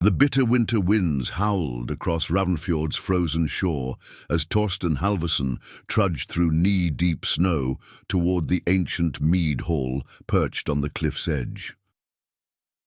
The bitter winter winds howled across Ravnfjord's frozen shore as Torsten Halvorson trudged through knee-deep snow toward the ancient Mead-Hall perched on the cliff's edge.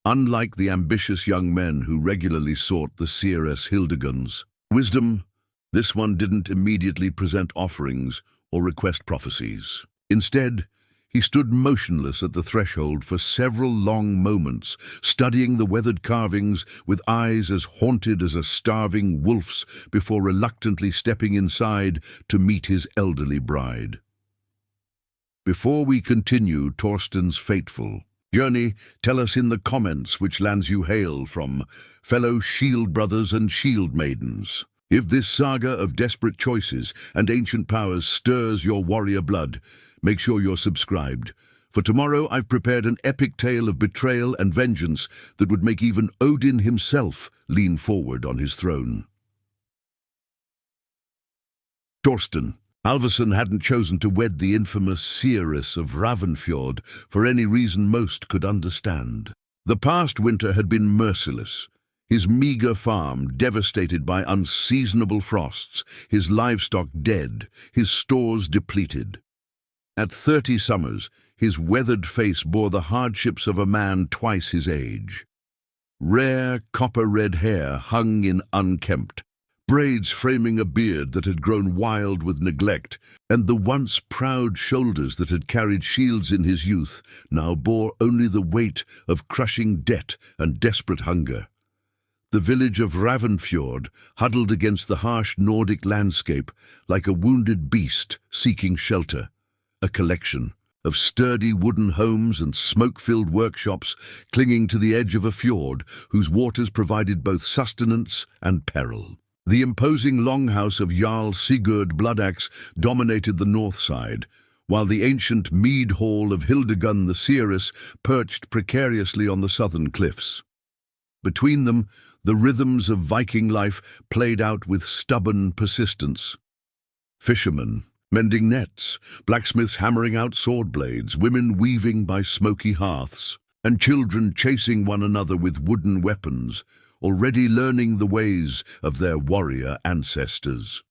Unlike the ambitious young men who regularly sought the Seeress Hildegunn's wisdom, this one didn't immediately present offerings or request prophecies. Instead, he stood motionless at the threshold for several long moments, studying the weathered carvings with eyes as haunted as a starving wolf's before reluctantly stepping inside to meet his elderly bride. Before we continue Torsten's fateful journey, tell us in the comments which lands you hail from, fellow shield brothers and shield maidens. If this saga of desperate choices and ancient powers stirs your warrior blood, make sure you're subscribed. For tomorrow I've prepared an epic tale of betrayal and vengeance that would make even Odin himself lean forward on his throne. Torsten Halvorson hadn't chosen to wed the infamous Seeress of Ravnfjord for any reason most could understand. The past winter had been merciless. His meager farm devastated by unseasonable frosts, his livestock dead, his stores depleted. At 30 summers, his weathered face bore the hardships of a man twice his age. Rare copper-red hair hung in unkempt, braids framing a beard that had grown wild with neglect, and the once proud shoulders that had carried shields in his youth now bore only the weight of crushing debt and desperate hunger. The village of Ravnfjord huddled against the harsh Nordic landscape like a wounded beast seeking shelter. A collection of sturdy wooden homes and smoke-filled workshops clinging to the edge of a fjord whose waters provided both sustenance and peril. The imposing longhouse of Jarl Sigurd Bloodaxe dominated the north side, while the ancient Mead-Hall of Hildegunn the Seeress perched precariously on the southern cliffs. Between them, the rhythms of Viking life played out with stubborn persistence. Fishermen mending nets, blacksmiths hammering out sword blades, women weaving by smoky hearths, and children chasing one another with wooden weapons, already learning the ways of their warrior ancestors.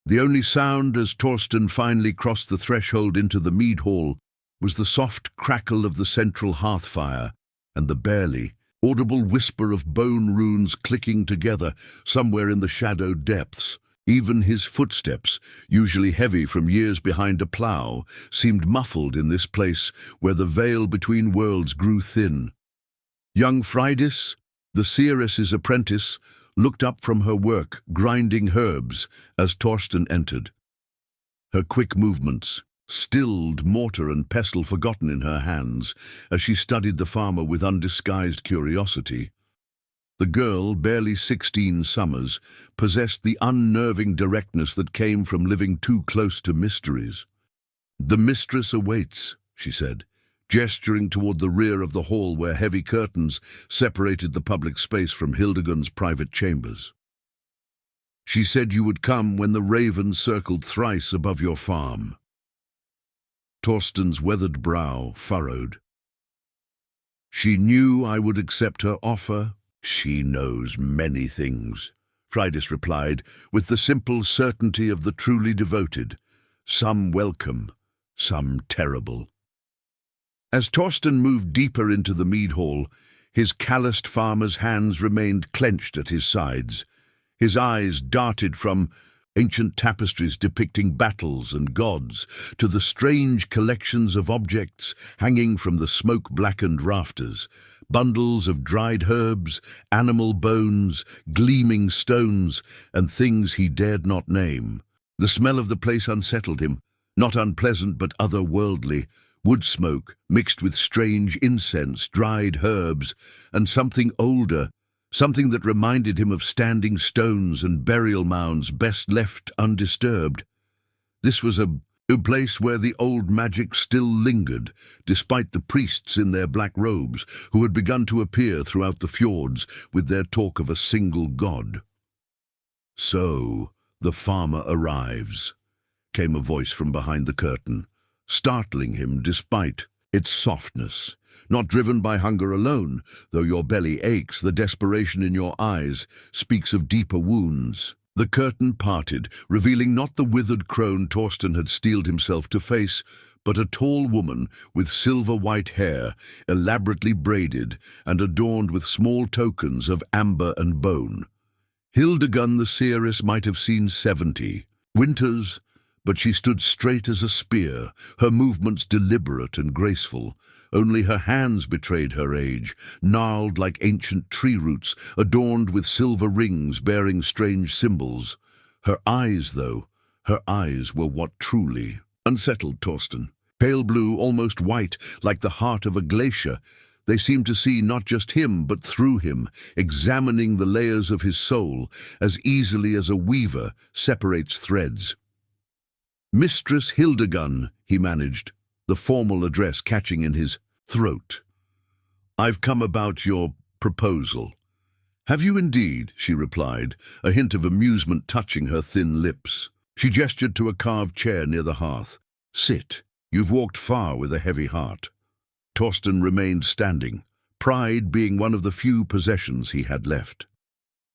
The only sound as Torsten finally crossed the threshold into the Mead-Hall was the soft crackle of the central hearth fire and the barely audible whisper of bone runes clicking together somewhere in the shadowed depths. Even his footsteps, usually heavy from years behind a plough, seemed muffled in this place where the veil between worlds grew thin. Young Freydis, the Seeress's apprentice, looked up from her work, grinding herbs, as Torsten entered. Her quick movements stilled mortar and pestle forgotten in her hands as she studied the farmer with undisguised curiosity. The girl, barely 16 summers, possessed the unnerving directness that came from living too close to mysteries. "The mistress awaits," she said, gesturing toward the rear of the hall where heavy curtains separated the public space from Hildegunn's private chambers. "She said you would come when the ravens circled thrice above your farm." Torsten's weathered brow furrowed. "She knew I would accept her offer." "She knows many things," Freydis replied, with the simple certainty of the truly devoted, some welcome, some terrible. As Torsten moved deeper into the Mead-Hall, his calloused farmer's hands remained clenched at his sides. His eyes darted from ancient tapestries depicting battles and gods to the strange collections of objects hanging from the smoke-blackened rafters. Bundles of dried herbs, animal bones, gleaming stones, and things he dared not name. The smell of the place unsettled him, not unpleasant but otherworldly. Wood smoke mixed with strange incense, dried herbs, and something older, something that reminded him of standing stones and burial mounds best left undisturbed. This was a place where the old magic still lingered, despite the priests in their black robes who had begun to appear throughout the fjords with their talk of a single god. "So, the farmer arrives," came a voice from behind the curtain, startling him despite its softness. not driven by hunger alone. Though your belly aches, the desperation in your eyes speaks of deeper wounds. The curtain parted, revealing not the withered crone Torsten had steeled himself to face, but a tall woman with silver-white hair, elaborately braided and adorned with small tokens of amber and bone. Hildegunn the seeress might have seen 70 winters, but she stood straight as a spear, her movements deliberate and graceful. Only her hands betrayed her age, gnarled like ancient tree roots, adorned with silver rings bearing strange symbols. Her eyes, though, her eyes were what truly unsettled Torsten. Pale blue, almost white, like the heart of a glacier. They seemed to see not just him, but through him, examining the layers of his soul as easily as a weaver separates threads. "Mistress Hildegunn," he managed, the formal address catching in his throat. "I've come about your proposal." "Have you indeed?" she replied, a hint of amusement touching her thin lips. She gestured to a carved chair near the hearth. "Sit. You've walked far with a heavy heart." Torsten remained standing, pride being one of the few possessions he had left.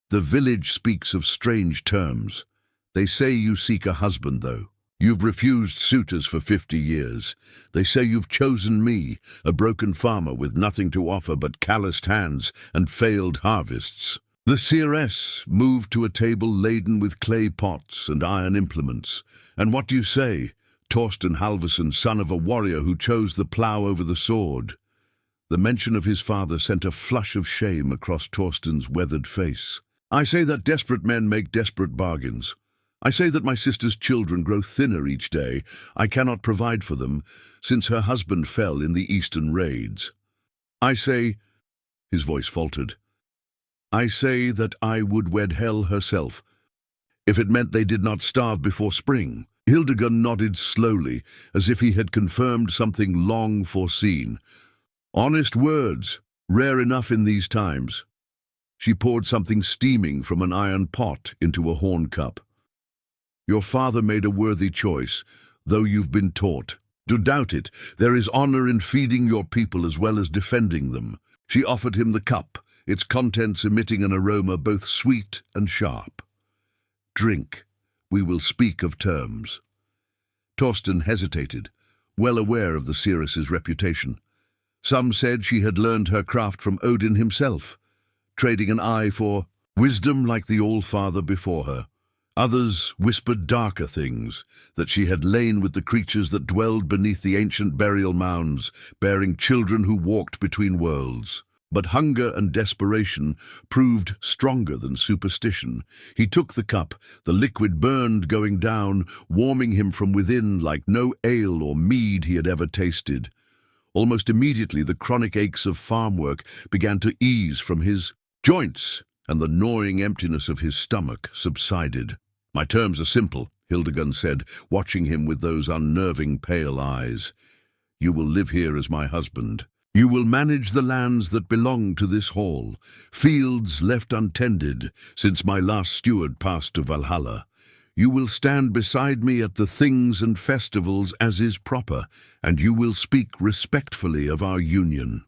"The village speaks of strange terms. They say you seek a husband, though. You've refused suitors for 50 years. They say you've chosen me, a broken farmer with nothing to offer but calloused hands and failed harvests." The seeress moved to a table laden with clay pots and iron implements. "And what do you say? Torsten Halvorson, son of a warrior who chose the plough over the sword." The mention of his father sent a flush of shame across Torsten's weathered face. "I say that desperate men make desperate bargains. I say that my sister's children grow thinner each day. I cannot provide for them, since her husband fell in the eastern raids. I say," his voice faltered, "I say that I would wed Hel herself, if it meant they did not starve before spring." Hildegunn nodded slowly, as if he had confirmed something long foreseen. Honest words, rare enough in these times. She poured something steaming from an iron pot into a horn cup. "Your father made a worthy choice, though you've been taught to doubt it. There is honor in feeding your people as well as defending them." She offered him the cup, its contents emitting an aroma both sweet and sharp. "Drink. We will speak of terms." Torsten hesitated, well aware of the seeress's reputation. Some said she had learned her craft from Odin himself, trading an eye for wisdom like the All-Father before her. Others whispered darker things, that she had lain with the creatures that dwelled beneath the ancient burial mounds, bearing children who walked between worlds. But hunger and desperation proved stronger than superstition. He took the cup, the liquid burned going down, warming him from within like no ale or mead he had ever tasted. Almost immediately the chronic aches of farm work began to ease from his joints, and the gnawing emptiness of his stomach subsided. "My terms are simple," Hildegunn said, watching him with those unnerving pale eyes. "You will live here as my husband. You will manage the lands that belong to this hall, fields left untended since my last steward passed to Valhalla. You will stand beside me at the things and festivals as is proper, and you will speak respectfully of our union."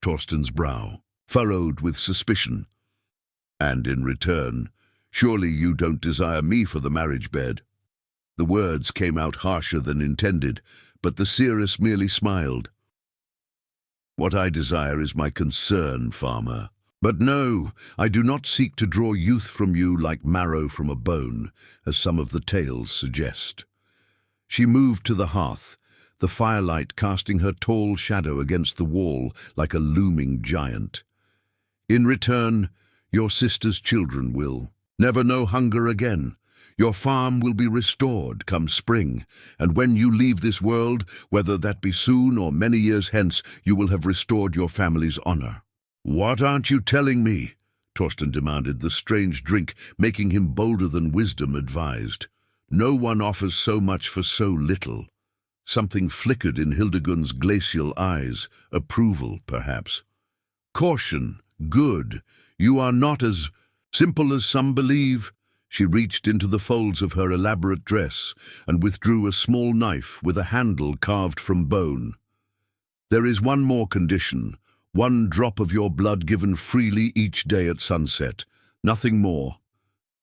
Torsten's brow furrowed with suspicion. "And in return, surely you don't desire me for the marriage bed?" The words came out harsher than intended, but the seeress merely smiled. "What I desire is my concern, farmer. But no, I do not seek to draw youth from you like marrow from a bone, as some of the tales suggest." She moved to the hearth, the firelight casting her tall shadow against the wall like a looming giant. "In return, your sister's children will never know hunger again. Your farm will be restored come spring, and when you leave this world, whether that be soon or many years hence, you will have restored your family's honor." "What aren't you telling me?" Torsten demanded, the strange drink making him bolder than wisdom advised. "No one offers so much for so little." Something flickered in Hildegunn's glacial eyes, approval, perhaps. "Caution, good. You are not as simple as some believe." She reached into the folds of her elaborate dress and withdrew a small knife with a handle carved from bone. There is one more condition, one drop of your blood given freely each day at sunset, nothing more.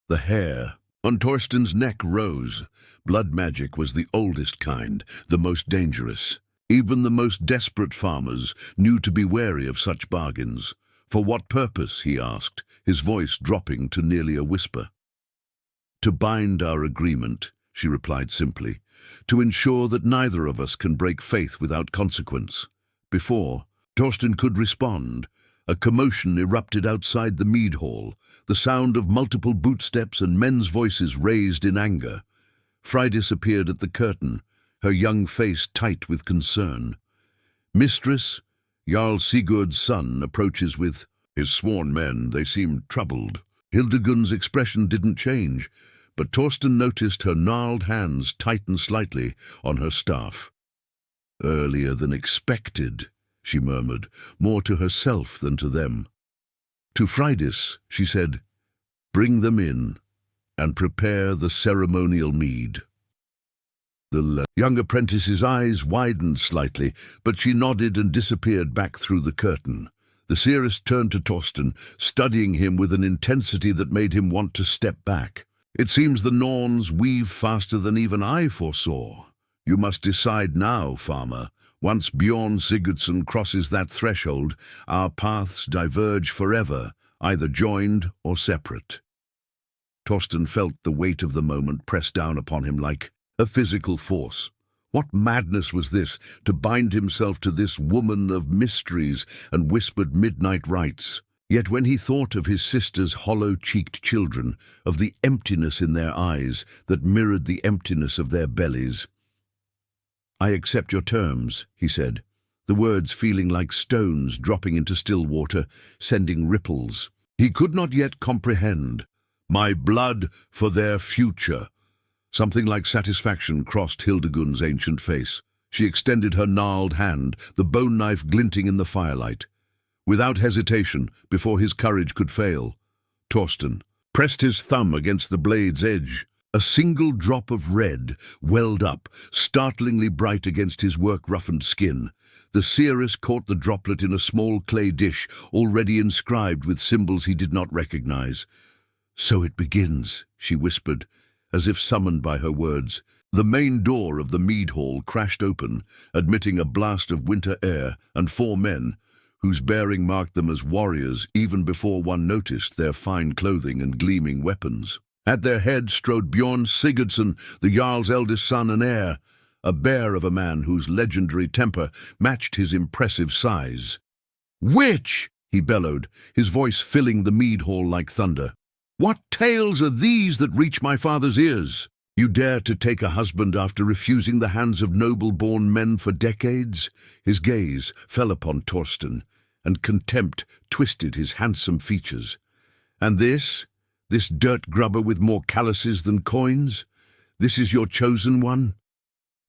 The hair on Torsten's neck rose. Blood magic was the oldest kind, the most dangerous. Even the most desperate farmers knew to be wary of such bargains. For what purpose, he asked, his voice dropping to nearly a whisper. To bind our agreement, she replied simply, to ensure that neither of us can break faith without consequence. Before Torsten could respond, a commotion erupted outside the Mead-Hall, the sound of multiple bootsteps and men's voices raised in anger. Freydis appeared at the curtain, her young face tight with concern. Mistress, Jarl Sigurd's son, approaches with his sworn men. They seemed troubled. Hildegunn's expression didn't change, but Torsten noticed her gnarled hands tighten slightly on her staff. Earlier than expected, she murmured, more to herself than to them. To Freydis, she said, bring them in and prepare the ceremonial mead. The young apprentice's eyes widened slightly, but she nodded and disappeared back through the curtain. The seeress turned to Torsten, studying him with an intensity that made him want to step back. It seems the Norns weave faster than even I foresaw. You must decide now, farmer. Once Bjorn Sigurdsson crosses that threshold, our paths diverge forever, either joined or separate. Torsten felt the weight of the moment press down upon him like a physical force. What madness was this, to bind himself to this woman of mysteries and whispered midnight rites? Yet when he thought of his sister's hollow-cheeked children, of the emptiness in their eyes that mirrored the emptiness of their bellies, I accept your terms, he said, the words feeling like stones dropping into still water, sending ripples. He could not yet comprehend. My blood for their future. Something like satisfaction crossed Hildegunn's ancient face. She extended her gnarled hand, the bone knife glinting in the firelight. Without hesitation, before his courage could fail, Torsten pressed his thumb against the blade's edge. A single drop of red welled up, startlingly bright against his work-roughened skin. The seeress caught the droplet in a small clay dish, already inscribed with symbols he did not recognize. So it begins, she whispered, as if summoned by her words. The main door of the Mead-Hall crashed open, admitting a blast of winter air and 4 men, whose bearing marked them as warriors even before one noticed their fine clothing and gleaming weapons. At their head strode Bjorn Sigurdsson, the Jarl's eldest son and heir, a bear of a man whose legendary temper matched his impressive size. "Witch!" he bellowed, his voice filling the Mead-Hall like thunder. "What tales are these that reach my father's ears? You dare to take a husband after refusing the hands of noble-born men for decades?" His gaze fell upon Torsten, and contempt twisted his handsome features. "And this dirt grubber with more calluses than coins? This is your chosen one?"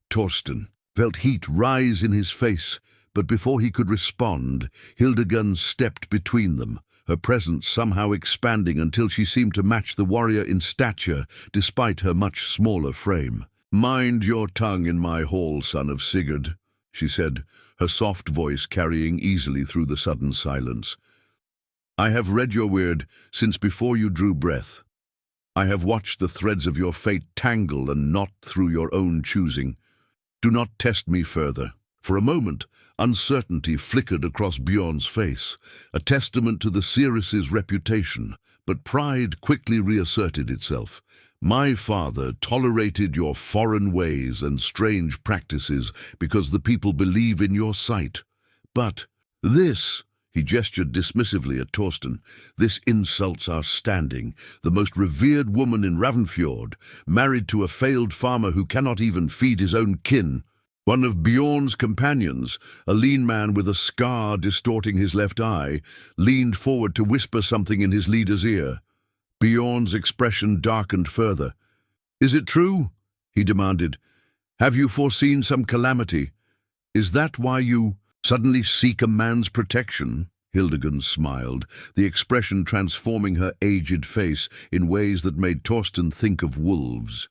Torsten felt heat rise in his face, but before he could respond, Hildegunn stepped between them, her presence somehow expanding until she seemed to match the warrior in stature, despite her much smaller frame. "Mind your tongue in my hall, son of Sigurd," she said, her soft voice carrying easily through the sudden silence. "I have read your word since before you drew breath. I have watched the threads of your fate tangle and knot through your own choosing. Do not test me further." For a moment, uncertainty flickered across Bjorn's face, a testament to the seeress's reputation, but pride quickly reasserted itself. "My father tolerated your foreign ways and strange practices because the people believe in your sight. But this," he gestured dismissively at Torsten, "this insults our standing. The most revered woman in Ravnfjord, married to a failed farmer who cannot even feed his own kin." One of Bjorn's companions, a lean man with a scar distorting his left eye, leaned forward to whisper something in his leader's ear. Bjorn's expression darkened further. "Is it true?" he demanded. "Have you foreseen some calamity? Is that why you suddenly seek a man's protection?" Hildegunn smiled, the expression transforming her aged face in ways that made Torsten think of wolves.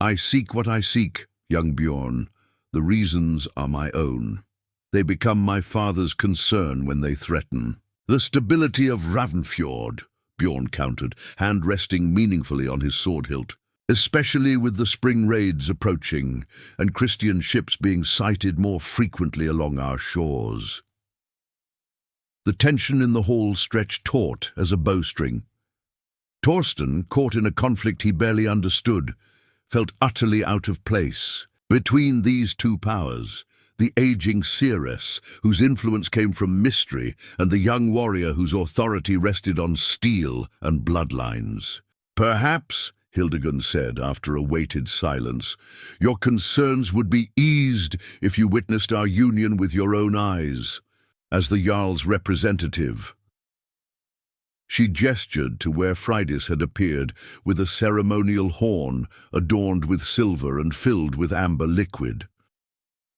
"I seek what I seek, young Bjorn. The reasons are my own." They become my father's concern when they threaten. The stability of Ravnfjord, Bjorn countered, hand resting meaningfully on his sword hilt. Especially with the spring raids approaching, and Christian ships being sighted more frequently along our shores. The tension in the hall stretched taut as a bowstring. Torsten, caught in a conflict he barely understood, felt utterly out of place. Between these two powers, the aging seeress, whose influence came from mystery, and the young warrior whose authority rested on steel and bloodlines. Perhaps, Hildegunn said after a weighted silence, your concerns would be eased if you witnessed our union with your own eyes, as the Jarl's representative. She gestured to where Freydis had appeared with a ceremonial horn adorned with silver and filled with amber liquid.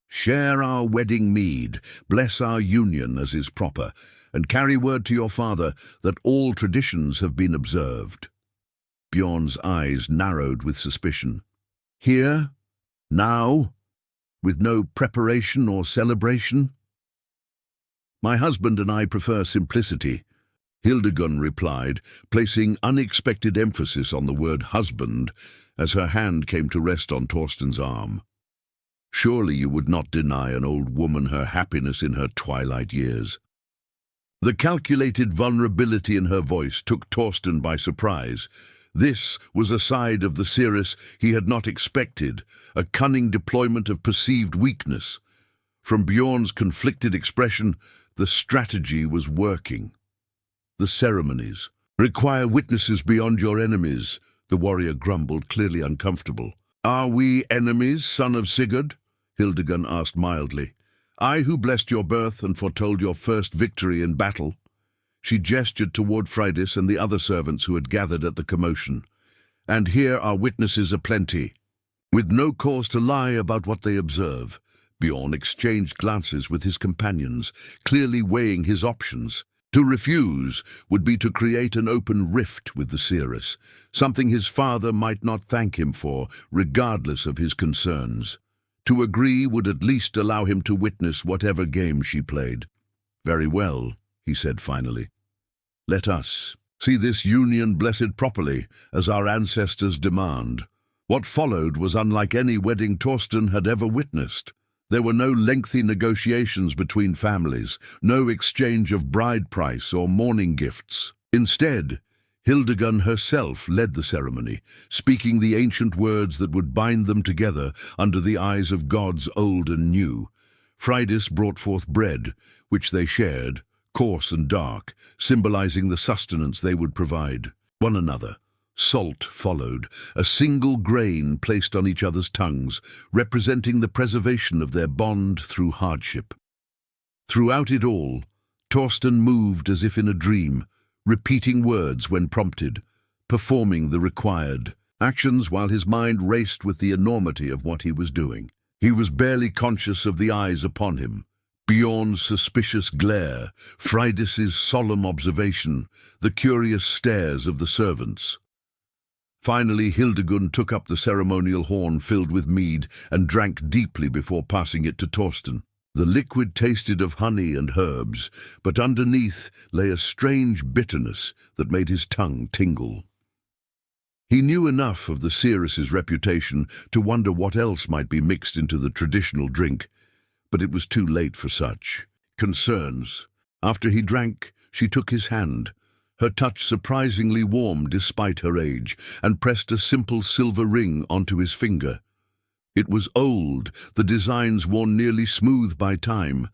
Share our wedding mead, bless our union as is proper, and carry word to your father that all traditions have been observed. Bjorn's eyes narrowed with suspicion. Here? Now? With no preparation or celebration? My husband and I prefer simplicity, Hildegunn replied, placing unexpected emphasis on the word husband as her hand came to rest on Torsten's arm. Surely you would not deny an old woman her happiness in her twilight years. The calculated vulnerability in her voice took Torsten by surprise. This was a side of the Seeress he had not expected, a cunning deployment of perceived weakness. From Bjorn's conflicted expression, the strategy was working. The ceremonies require witnesses beyond your enemies, the warrior grumbled, clearly uncomfortable. Are we enemies, son of Sigurd? Hildegunn asked mildly. I who blessed your birth and foretold your first victory in battle. She gestured toward Freydis and the other servants who had gathered at the commotion. And here are witnesses aplenty. With no cause to lie about what they observe, Bjorn exchanged glances with his companions, clearly weighing his options. To refuse would be to create an open rift with the Seeress, something his father might not thank him for, regardless of his concerns. To agree would at least allow him to witness whatever game she played. Very well, he said finally. Let us see this union blessed properly, as our ancestors demand. What followed was unlike any wedding Torsten had ever witnessed. There were no lengthy negotiations between families, no exchange of bride price or mourning gifts. Instead, Hildegunn herself led the ceremony, speaking the ancient words that would bind them together under the eyes of gods old and new. Freydis brought forth bread, which they shared, coarse and dark, symbolizing the sustenance they would provide one another. Salt followed, a single grain placed on each other's tongues, representing the preservation of their bond through hardship. Throughout it all, Torsten moved as if in a dream, repeating words when prompted, performing the required actions while his mind raced with the enormity of what he was doing. He was barely conscious of the eyes upon him. Bjorn's suspicious glare, Freydis's solemn observation, the curious stares of the servants. Finally, Hildegunn took up the ceremonial horn filled with mead and drank deeply before passing it to Torsten. The liquid tasted of honey and herbs, but underneath lay a strange bitterness that made his tongue tingle. He knew enough of the Seeress's reputation to wonder what else might be mixed into the traditional drink, but it was too late for such concerns. After he drank, she took his hand, her touch surprisingly warm despite her age, and pressed a simple silver ring onto his finger. It was old, the designs worn nearly smooth by time,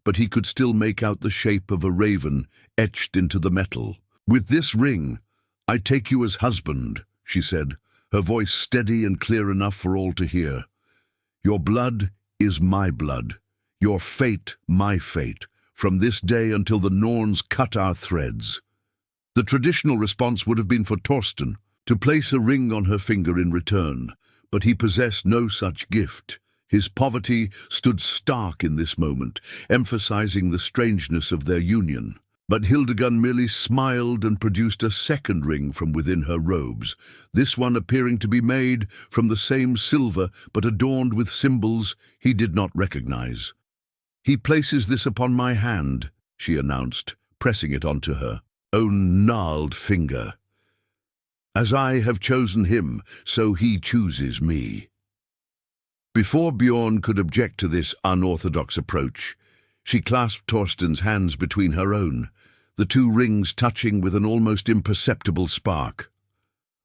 but he could still make out the shape of a raven etched into the metal. With this ring, I take you as husband, she said, her voice steady and clear enough for all to hear. Your blood is my blood, your fate my fate, from this day until the Norns cut our threads. The traditional response would have been for Torsten to place a ring on her finger in return, but he possessed no such gift. His poverty stood stark in this moment, emphasizing the strangeness of their union. But Hildegunn merely smiled and produced a second ring from within her robes, this one appearing to be made from the same silver but adorned with symbols he did not recognize. "He places this upon my hand," she announced, pressing it onto her own gnarled finger. "As I have chosen him, so he chooses me." Before Bjorn could object to this unorthodox approach, she clasped Torsten's hands between her own, the two rings touching with an almost imperceptible spark.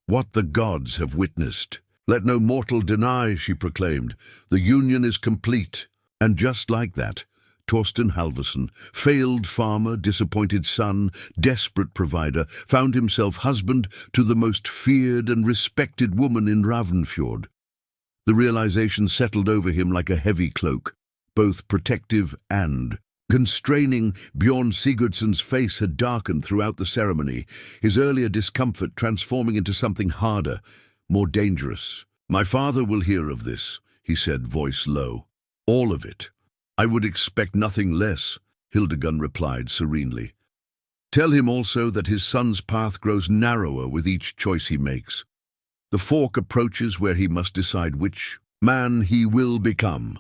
"What the gods have witnessed, let no mortal deny," she proclaimed. "The union is complete." And just like that, Torsten Halvorson, failed farmer, disappointed son, desperate provider, found himself husband to the most feared and respected woman in Ravnfjord. The realization settled over him like a heavy cloak, both protective and constraining. Bjorn Sigurdsson's face had darkened throughout the ceremony, his earlier discomfort transforming into something harder, more dangerous. "My father will hear of this," he said, voice low. "All of it." "I would expect nothing less," Hildegunn replied serenely. "Tell him also that his son's path grows narrower with each choice he makes. The fork approaches where he must decide which man he will become."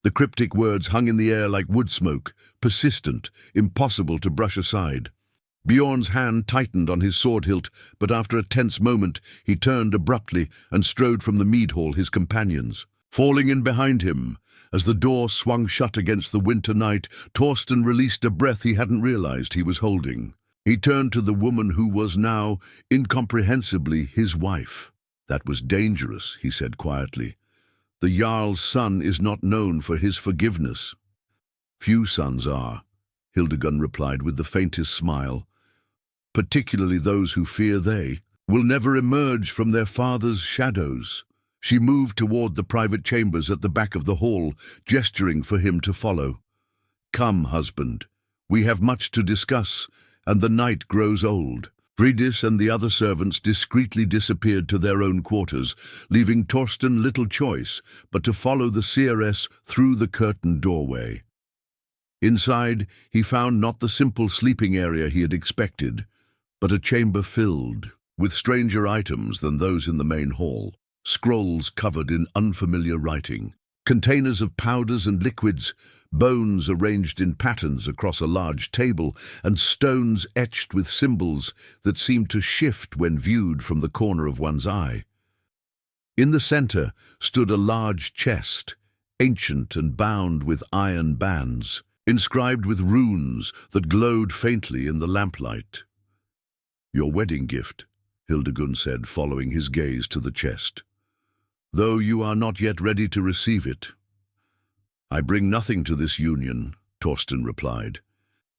The cryptic words hung in the air like wood smoke, persistent, impossible to brush aside. Bjorn's hand tightened on his sword hilt, but after a tense moment he turned abruptly and strode from the Mead-Hall, his companions falling in behind him. As the door swung shut against the winter night, Torsten released a breath he hadn't realized he was holding. He turned to the woman who was now, incomprehensibly, his wife. "That was dangerous," he said quietly. "The Jarl's son is not known for his forgiveness." "Few sons are," Hildegunn replied with the faintest smile. "Particularly those who fear they will never emerge from their father's shadows." She moved toward the private chambers at the back of the hall, gesturing for him to follow. "Come, husband. We have much to discuss, and the night grows old." Freydis and the other servants discreetly disappeared to their own quarters, leaving Torsten little choice but to follow the seeress through the curtained doorway. Inside, he found not the simple sleeping area he had expected, but a chamber filled with stranger items than those in the main hall. Scrolls covered in unfamiliar writing, containers of powders and liquids, bones arranged in patterns across a large table, and stones etched with symbols that seemed to shift when viewed from the corner of one's eye. In the center stood a large chest, ancient and bound with iron bands, inscribed with runes that glowed faintly in the lamplight. "Your wedding gift," Hildegunn said, following his gaze to the chest. "Though you are not yet ready to receive it." "I bring nothing to this union," Torsten replied,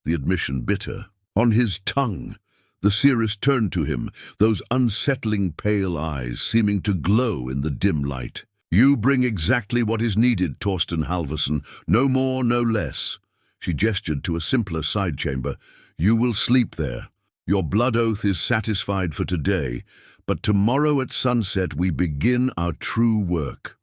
the admission bitter on his tongue. The seeress turned to him, those unsettling pale eyes seeming to glow in the dim light. "You bring exactly what is needed, Torsten Halvorson, no more, no less." She gestured to a simpler side chamber. "You will sleep there. Your blood oath is satisfied for today, but tomorrow at sunset we begin our true work."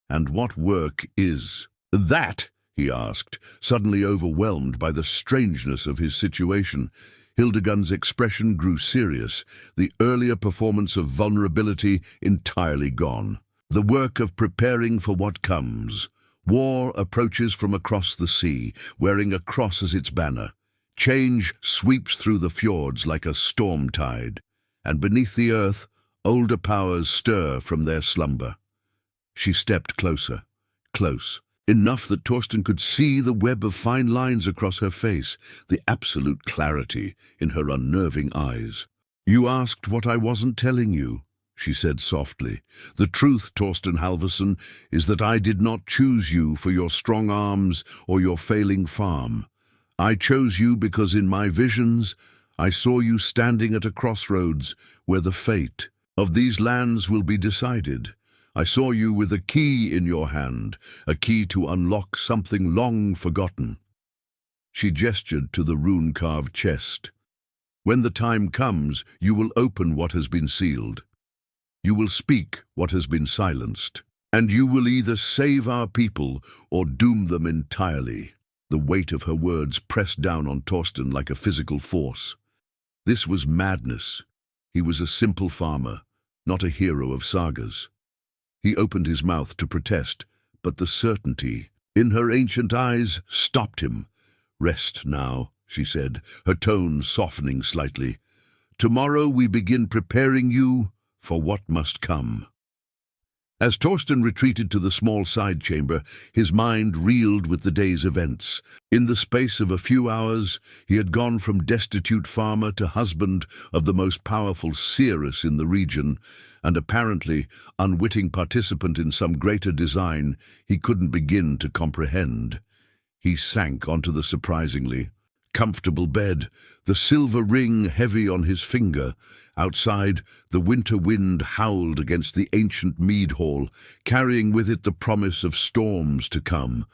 "And what work is that?" he asked, suddenly overwhelmed by the strangeness of his situation. Hildegunn's expression grew serious, the earlier performance of vulnerability entirely gone. "The work of preparing for what comes. War approaches from across the sea, wearing a cross as its banner. Change sweeps through the fjords like a storm tide, and beneath the earth, older powers stir from their slumber." She stepped closer, close, enough that Torsten could see the web of fine lines across her face, the absolute clarity in her unnerving eyes. "You asked what I wasn't telling you," she said softly. "The truth, Torsten Halvorson, is that I did not choose you for your strong arms or your failing farm. I chose you because in my visions I saw you standing at a crossroads where the fate of these lands will be decided. I saw you with a key in your hand, a key to unlock something long forgotten." She gestured to the rune-carved chest. "When the time comes, you will open what has been sealed. You will speak what has been silenced, and you will either save our people or doom them entirely." The weight of her words pressed down on Torsten like a physical force. This was madness. He was a simple farmer, not a hero of sagas. He opened his mouth to protest, but the certainty in her ancient eyes, stopped him. "Rest now," she said, her tone softening slightly. "Tomorrow we begin preparing you for what must come." As Torsten retreated to the small side chamber, his mind reeled with the day's events. In the space of a few hours, he had gone from destitute farmer to husband of the most powerful seeress in the region, and apparently unwitting participant in some greater design he couldn't begin to comprehend. He sank onto the surprisingly comfortable bed, the silver ring heavy on his finger. Outside, the winter wind howled against the ancient Mead-Hall, carrying with it the promise of storms to come.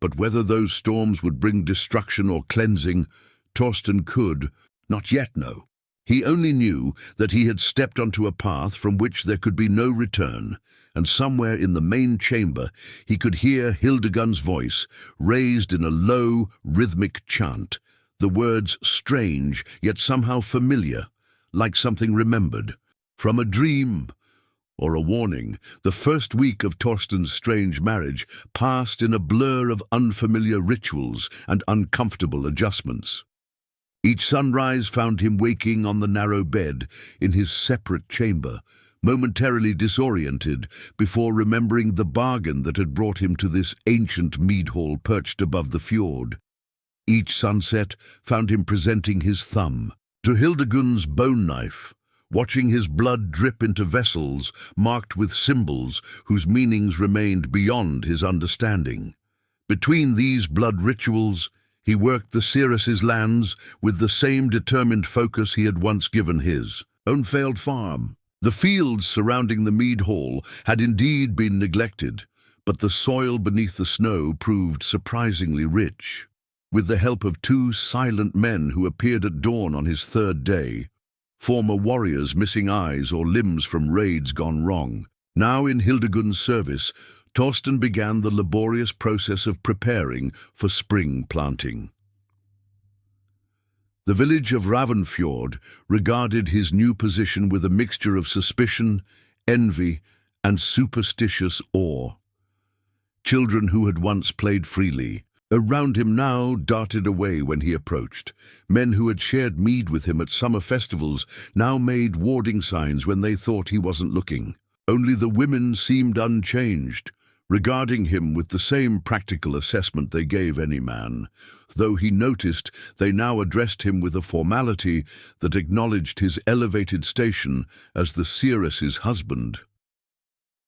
But whether those storms would bring destruction or cleansing, Torsten could not yet know. He only knew that he had stepped onto a path from which there could be no return, and somewhere in the main chamber he could hear Hildegunn's voice, raised in a low, rhythmic chant, the words strange yet somehow familiar, like something remembered. From a dream or a warning, the first week of Torsten's strange marriage passed in a blur of unfamiliar rituals and uncomfortable adjustments. Each sunrise found him waking on the narrow bed in his separate chamber, momentarily disoriented before remembering the bargain that had brought him to this ancient Mead-Hall perched above the fjord. Each sunset found him presenting his thumb to Hildegunn's bone knife, watching his blood drip into vessels marked with symbols whose meanings remained beyond his understanding. Between these blood rituals, he worked the Seeress's lands with the same determined focus he had once given his own failed farm. The fields surrounding the Mead-Hall had indeed been neglected, but the soil beneath the snow proved surprisingly rich. With the help of two silent men who appeared at dawn on his third day, former warriors missing eyes or limbs from raids gone wrong, now in Hildegunn's service, Torsten began the laborious process of preparing for spring planting. The village of Ravnfjord regarded his new position with a mixture of suspicion, envy, and superstitious awe. Children who had once played freely around him now darted away when he approached. Men who had shared mead with him at summer festivals now made warding signs when they thought he wasn't looking. Only the women seemed unchanged, regarding him with the same practical assessment they gave any man, though he noticed they now addressed him with a formality that acknowledged his elevated station as the Seeress's husband.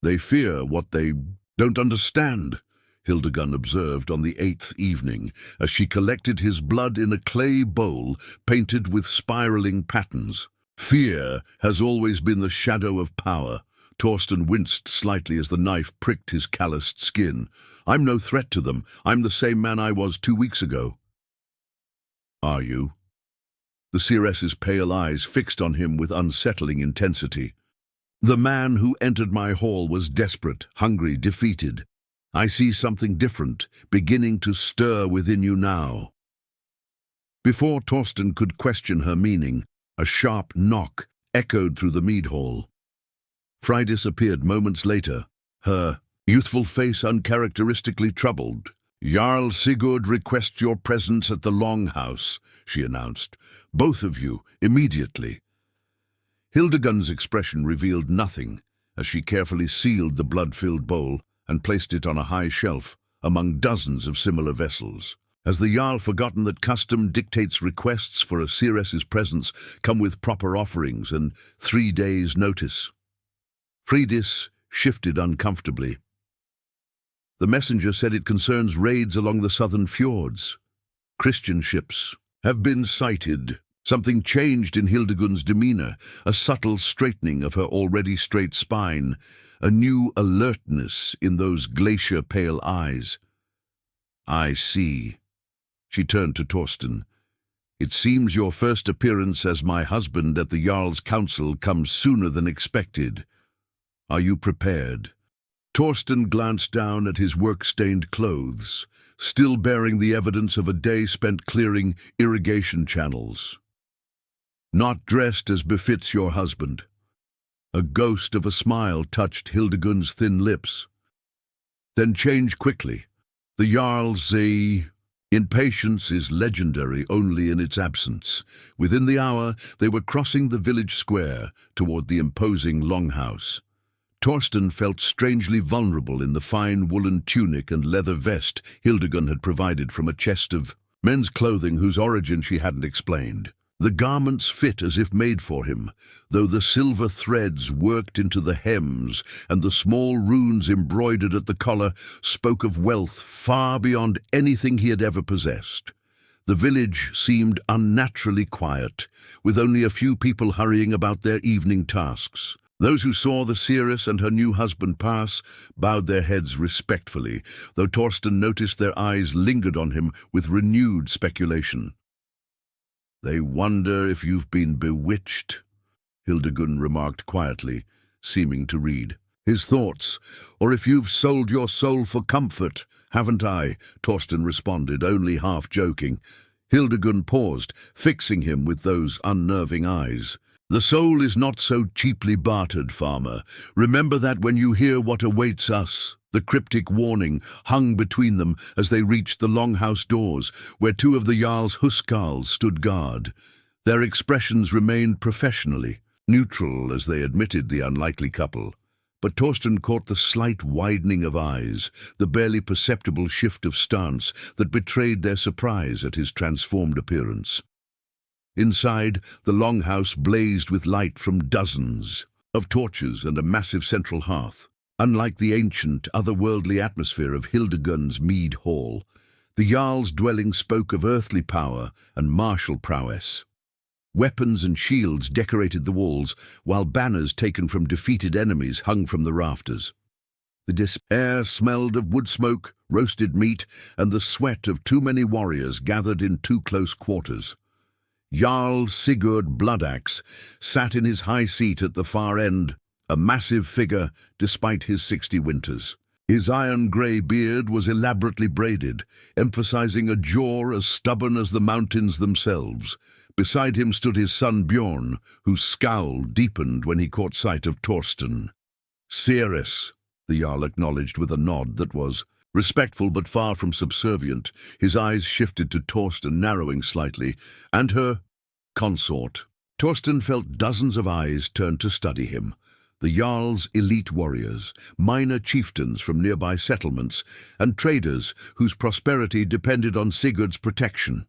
"They fear what they don't understand," Hildegunn observed on the 8th evening, as she collected his blood in a clay bowl painted with spiraling patterns. "Fear has always been the shadow of power." Torsten winced slightly as the knife pricked his calloused skin. "I'm no threat to them. I'm the same man I was 2 weeks ago." "Are you?" The Seeress's pale eyes fixed on him with unsettling intensity. "The man who entered my hall was desperate, hungry, defeated. I see something different, beginning to stir within you now." Before Torsten could question her meaning, a sharp knock echoed through the Mead-Hall. Freydis appeared moments later, her youthful face uncharacteristically troubled. "Jarl Sigurd requests your presence at the longhouse," she announced. "Both of you, immediately." Hildegunn's expression revealed nothing as she carefully sealed the blood-filled bowl and placed it on a high shelf among dozens of similar vessels. Has the Jarl forgotten that custom dictates requests for a Seeress's presence come with proper offerings and 3 days' notice? Freydis shifted uncomfortably. "The messenger said it concerns raids along the southern fjords. Christian ships have been sighted." Something changed in Hildegunn's demeanor, a subtle straightening of her already straight spine, a new alertness in those glacier-pale eyes. "I see." She turned to Torsten. "It seems your first appearance as my husband at the Jarl's council comes sooner than expected. Are you prepared?" Torsten glanced down at his work-stained clothes, still bearing the evidence of a day spent clearing irrigation channels. "Not dressed as befits your husband." A ghost of a smile touched Hildegunn's thin lips. "Then change quickly. The Jarl say, impatience is legendary only in its absence. Within the hour, they were crossing the village square toward the imposing longhouse. Torsten felt strangely vulnerable in the fine woolen tunic and leather vest Hildegunn had provided from a chest of men's clothing whose origin she hadn't explained. The garments fit as if made for him, though the silver threads worked into the hems and the small runes embroidered at the collar spoke of wealth far beyond anything he had ever possessed. The village seemed unnaturally quiet, with only a few people hurrying about their evening tasks. Those who saw the seeress and her new husband pass bowed their heads respectfully, though Torsten noticed their eyes lingered on him with renewed speculation. "They wonder if you've been bewitched," Hildegunn remarked quietly, seeming to read his thoughts. "Or if you've sold your soul for comfort, haven't I?" Torsten responded, only half joking. Hildegunn paused, fixing him with those unnerving eyes. "The soul is not so cheaply bartered, farmer. Remember that when you hear what awaits us." The cryptic warning hung between them as they reached the longhouse doors, where two of the Jarl's huskarls stood guard. Their expressions remained professionally neutral as they admitted the unlikely couple. But Torsten caught the slight widening of eyes, the barely perceptible shift of stance that betrayed their surprise at his transformed appearance. Inside, the longhouse blazed with light from dozens of torches and a massive central hearth. Unlike the ancient, otherworldly atmosphere of Hildegunn's Mead-Hall, the Jarl's dwelling spoke of earthly power and martial prowess. Weapons and shields decorated the walls, while banners taken from defeated enemies hung from the rafters. The air smelled of wood smoke, roasted meat, and the sweat of too many warriors gathered in too close quarters. Jarl Sigurd Bloodaxe sat in his high seat at the far end, a massive figure despite his 60 winters. His iron-grey beard was elaborately braided, emphasizing a jaw as stubborn as the mountains themselves. Beside him stood his son Bjorn, whose scowl deepened when he caught sight of Torsten. "Seeress," the Jarl acknowledged with a nod that was respectful but far from subservient. His eyes shifted to Torsten, narrowing slightly, and her consort. Torsten felt dozens of eyes turn to study him. The Jarl's elite warriors, minor chieftains from nearby settlements, and traders whose prosperity depended on Sigurd's protection.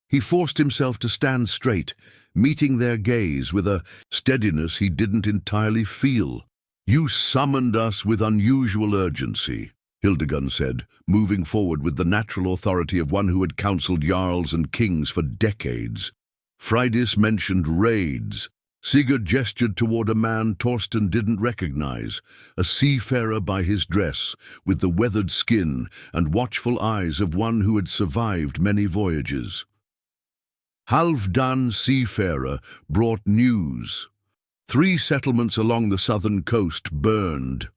He forced himself to stand straight, meeting their gaze with a steadiness he didn't entirely feel. "You summoned us with unusual urgency," Hildegunn said, moving forward with the natural authority of one who had counseled jarls and kings for decades. Freydis mentioned raids. Sigurd gestured toward a man Torsten didn't recognize, a seafarer by his dress, with the weathered skin and watchful eyes of one who had survived many voyages. Halvdan Seafarer brought news. 3 settlements along the southern coast burned.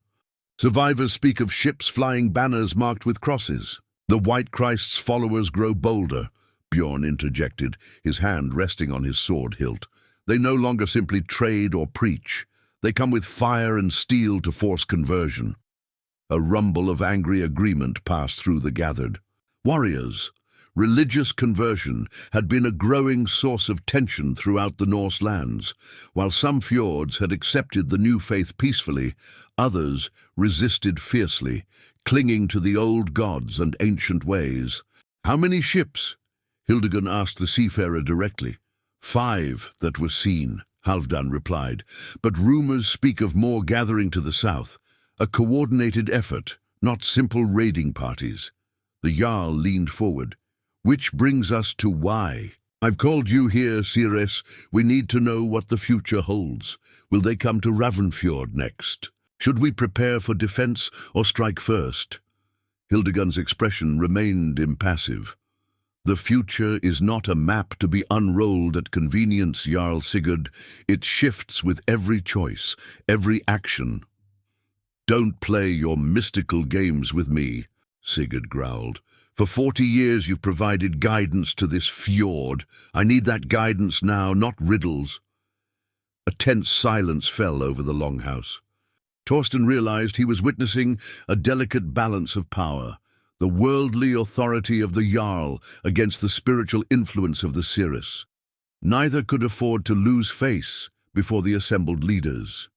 Survivors speak of ships flying banners marked with crosses. "The White Christ's followers grow bolder," Bjorn interjected, his hand resting on his sword hilt. "They no longer simply trade or preach. They come with fire and steel to force conversion." A rumble of angry agreement passed through the gathered warriors. Religious conversion had been a growing source of tension throughout the Norse lands. While some fjords had accepted the new faith peacefully, others resisted fiercely, clinging to the old gods and ancient ways. "How many ships?" Hildegunn asked the seafarer directly. 5 that were seen," Halvdan replied, "but rumors speak of more gathering to the south. A coordinated effort, not simple raiding parties." The Jarl leaned forward. "Which brings us to why. I've called you here, Seeress. We need to know what the future holds. Will they come to Ravnfjord next? Should we prepare for defense or strike first?" Hildegunn's expression remained impassive. "The future is not a map to be unrolled at convenience, Jarl Sigurd. It shifts with every choice, every action." "Don't play your mystical games with me," Sigurd growled. "For 40 years you've provided guidance to this fjord. I need that guidance now, not riddles." A tense silence fell over the longhouse. Torsten realized he was witnessing a delicate balance of power. the worldly authority of the Jarl against the spiritual influence of the Seeress. Neither could afford to lose face before the assembled leaders.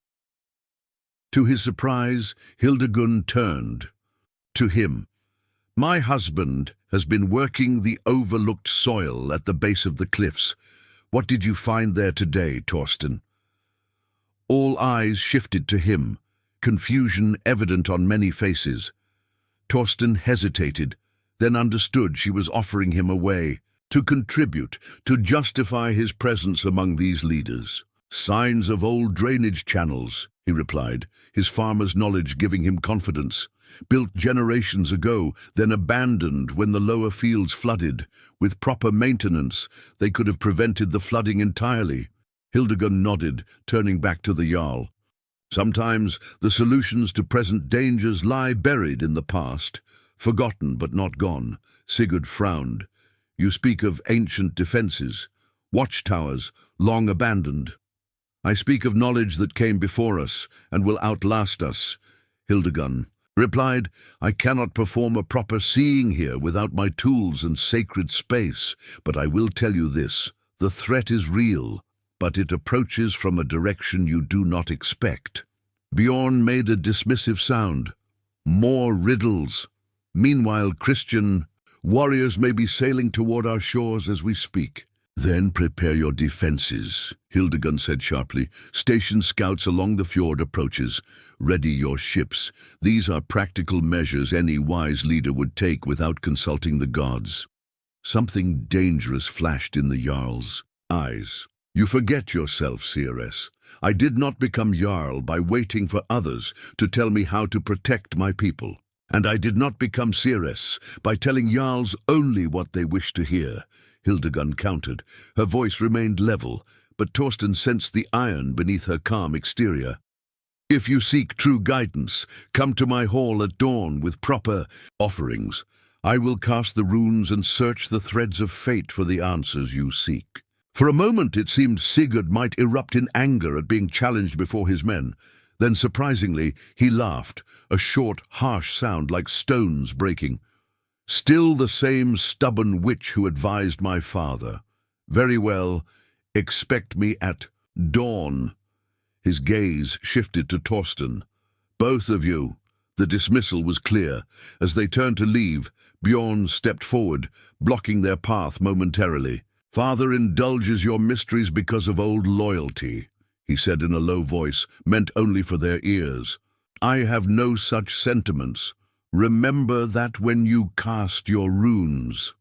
To his surprise, Hildegunn turned. To him, "My husband has been working the overlooked soil at the base of the cliffs. What did you find there today, Torsten?" All eyes shifted to him, confusion evident on many faces. Torsten hesitated, then understood she was offering him a way to contribute, to justify his presence among these leaders. "Signs of old drainage channels," he replied, his farmer's knowledge giving him confidence. "Built generations ago, then abandoned when the lower fields flooded. With proper maintenance, they could have prevented the flooding entirely." Hildegunn nodded, turning back to the Jarl. "Sometimes the solutions to present dangers lie buried in the past, forgotten but not gone." Sigurd frowned. "You speak of ancient defenses, watchtowers, long abandoned." "I speak of knowledge that came before us and will outlast us," Hildegunn replied. "I cannot perform a proper seeing here without my tools and sacred space, but I will tell you this: the threat is real, but it approaches from a direction you do not expect." Bjorn made a dismissive sound. "More riddles. Meanwhile, Christian warriors may be sailing toward our shores as we speak." "Then prepare your defenses," Hildegunn said sharply. "Station scouts along the fjord approaches. Ready your ships. These are practical measures any wise leader would take without consulting the gods." Something dangerous flashed in the Jarl's eyes. "You forget yourself, Seeress. I did not become Jarl by waiting for others to tell me how to protect my people. And I did not become Seeress by telling Jarls only what they wish to hear," Hildegunn countered. Her voice remained level, but Torsten sensed the iron beneath her calm exterior. "If you seek true guidance, come to my hall at dawn with proper offerings. I will cast the runes and search the threads of fate for the answers you seek." For a moment it seemed Sigurd might erupt in anger at being challenged before his men. Then, surprisingly, he laughed, a short, harsh sound like stones breaking. "Still the same stubborn witch who advised my father. Very well, expect me at dawn." His gaze shifted to Torsten. "Both of you." The dismissal was clear. As they turned to leave, Bjorn stepped forward, blocking their path momentarily. "Father indulges your mysteries because of old loyalty," he said in a low voice, meant only for their ears. "I have no such sentiments. Remember that when you cast your runes."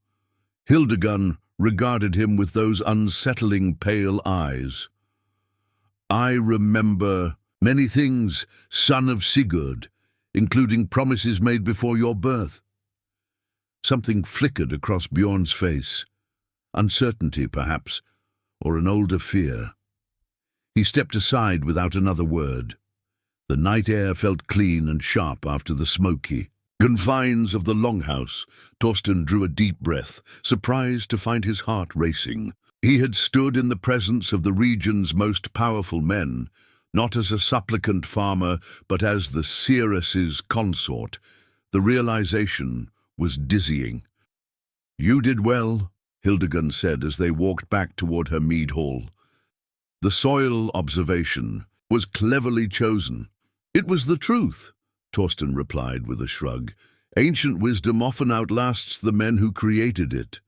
Hildegunn regarded him with those unsettling pale eyes. "I remember many things, son of Sigurd, including promises made before your birth." Something flickered across Bjorn's face. Uncertainty, perhaps, or an older fear. He stepped aside without another word. The night air felt clean and sharp after the smoky confines of the longhouse. Torsten drew a deep breath, surprised to find his heart racing. He had stood in the presence of the region's most powerful men, not as a supplicant farmer, but as the Seeress's consort. The realization was dizzying. "You did well," Hildegunn said as they walked back toward her Mead-Hall. "The soil observation was cleverly chosen." "It was the truth," Torsten replied with a shrug. "Ancient wisdom often outlasts the men who created it."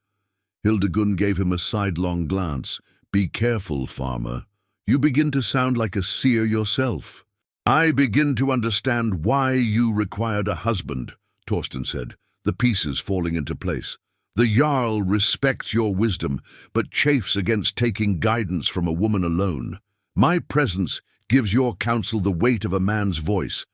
Hildegunn gave him a sidelong glance. "Be careful, farmer. You begin to sound like a seer yourself." "I begin to understand why you required a husband," Torsten said, the pieces falling into place. "The Jarl respects your wisdom, but chafes against taking guidance from a woman alone. My presence gives your counsel the weight of a man's voice,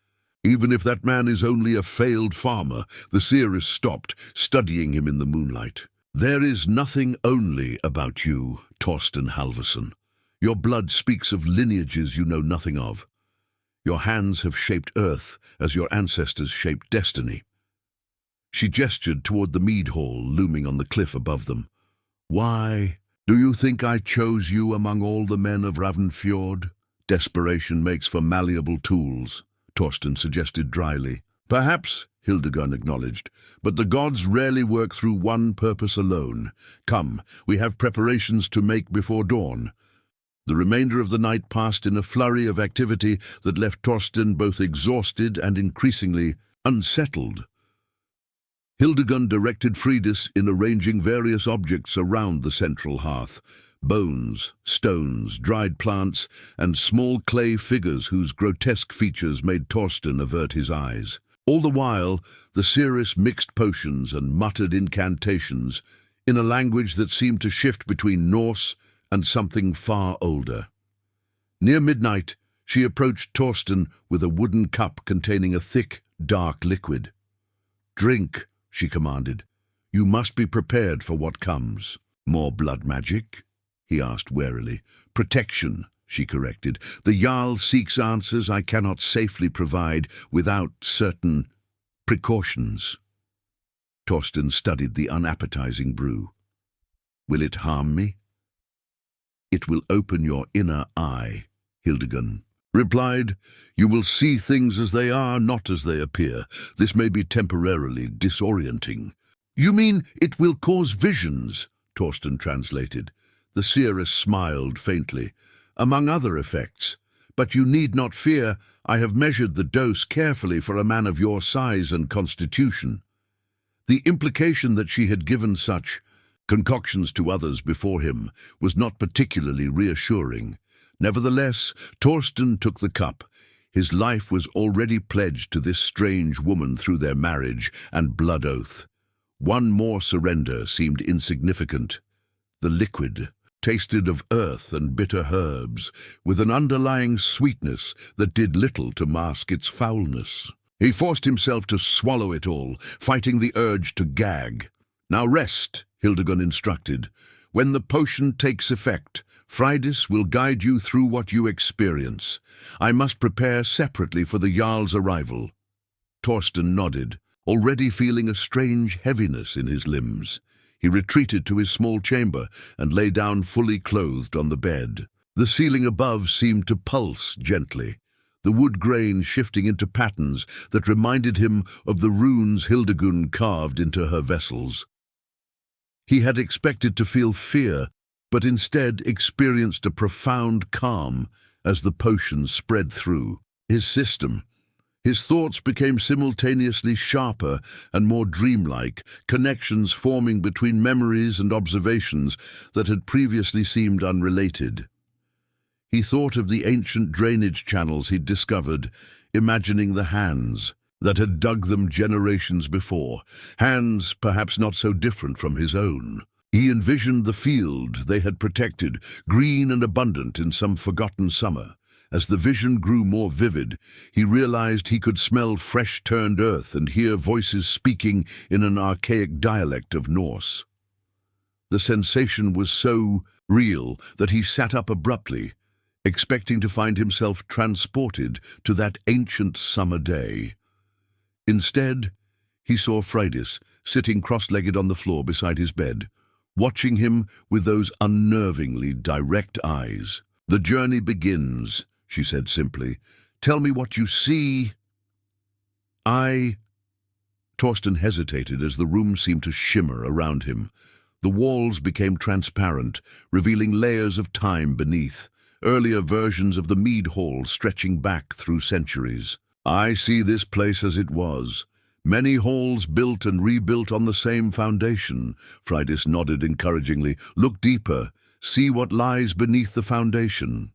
even if that man is only a failed farmer." The Seeress stopped, studying him in the moonlight. "There is nothing only about you, Torsten Halvorson. Your blood speaks of lineages you know nothing of. Your hands have shaped earth as your ancestors shaped destiny." She gestured toward the Mead-Hall looming on the cliff above them. "Why do you think I chose you among all the men of Ravnfjord?" "Desperation makes for malleable tools," Torsten suggested dryly. "Perhaps," Hildegunn acknowledged, but the gods rarely work through one purpose alone. Come, we have preparations to make before dawn. The remainder of the night passed in a flurry of activity that left Torsten both exhausted and increasingly unsettled. Hildegunn directed Freydis in arranging various objects around the central hearth: bones, stones, dried plants, and small clay figures whose grotesque features made Torsten avert his eyes. All the while, the Seeress mixed potions and muttered incantations in a language that seemed to shift between Norse and something far older. Near midnight, she approached Torsten with a wooden cup containing a thick, dark liquid. "Drink," she commanded. "You must be prepared for what comes." "More blood magic?" he asked warily. "Protection," she corrected. "The Jarl seeks answers I cannot safely provide without certain precautions." Torsten studied the unappetizing brew. "Will it harm me?" "It will open your inner eye," Hildegunn replied. "You will see things as they are, not as they appear. This may be temporarily disorienting." "You mean it will cause visions?" Torsten translated. The Seeress smiled faintly. "Among other effects. But you need not fear. I have measured the dose carefully for a man of your size and constitution." The implication that she had given such concoctions to others before him was not particularly reassuring. Nevertheless, Torsten took the cup. His life was already pledged to this strange woman through their marriage and blood oath. One more surrender seemed insignificant. The liquid tasted of earth and bitter herbs, with an underlying sweetness that did little to mask its foulness. He forced himself to swallow it all, fighting the urge to gag. "Now rest," Hildegunn instructed. "When the potion takes effect, Freydis will guide you through what you experience. I must prepare separately for the Jarl's arrival." Torsten nodded, already feeling a strange heaviness in his limbs. He retreated to his small chamber and lay down fully clothed on the bed. The ceiling above seemed to pulse gently, the wood grain shifting into patterns that reminded him of the runes Hildegunn carved into her vessels. He had expected to feel fear, but instead experienced a profound calm as the potion spread through his system. His thoughts became simultaneously sharper and more dreamlike, connections forming between memories and observations that had previously seemed unrelated. He thought of the ancient drainage channels he'd discovered, imagining the hands that had dug them generations before, hands perhaps not so different from his own. He envisioned the field they had protected, green and abundant in some forgotten summer. As the vision grew more vivid, he realized he could smell fresh-turned earth and hear voices speaking in an archaic dialect of Norse. The sensation was so real that he sat up abruptly, expecting to find himself transported to that ancient summer day. Instead, he saw Freydis sitting cross-legged on the floor beside his bed, watching him with those unnervingly direct eyes. "The journey begins," she said simply. "Tell me what you see." Torsten hesitated as the room seemed to shimmer around him. The walls became transparent, revealing layers of time beneath, earlier versions of the Mead-Hall stretching back through centuries. "I see this place as it was. Many halls built and rebuilt on the same foundation." Freydis nodded encouragingly. "Look deeper. See what lies beneath the foundation."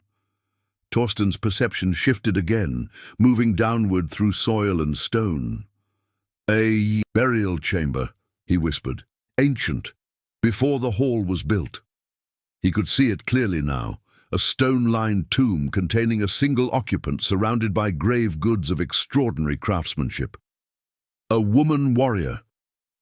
Torsten's perception shifted again, moving downward through soil and stone. "A burial chamber," he whispered. "Ancient, before the hall was built." He could see it clearly now, a stone-lined tomb containing a single occupant surrounded by grave goods of extraordinary craftsmanship. A woman warrior,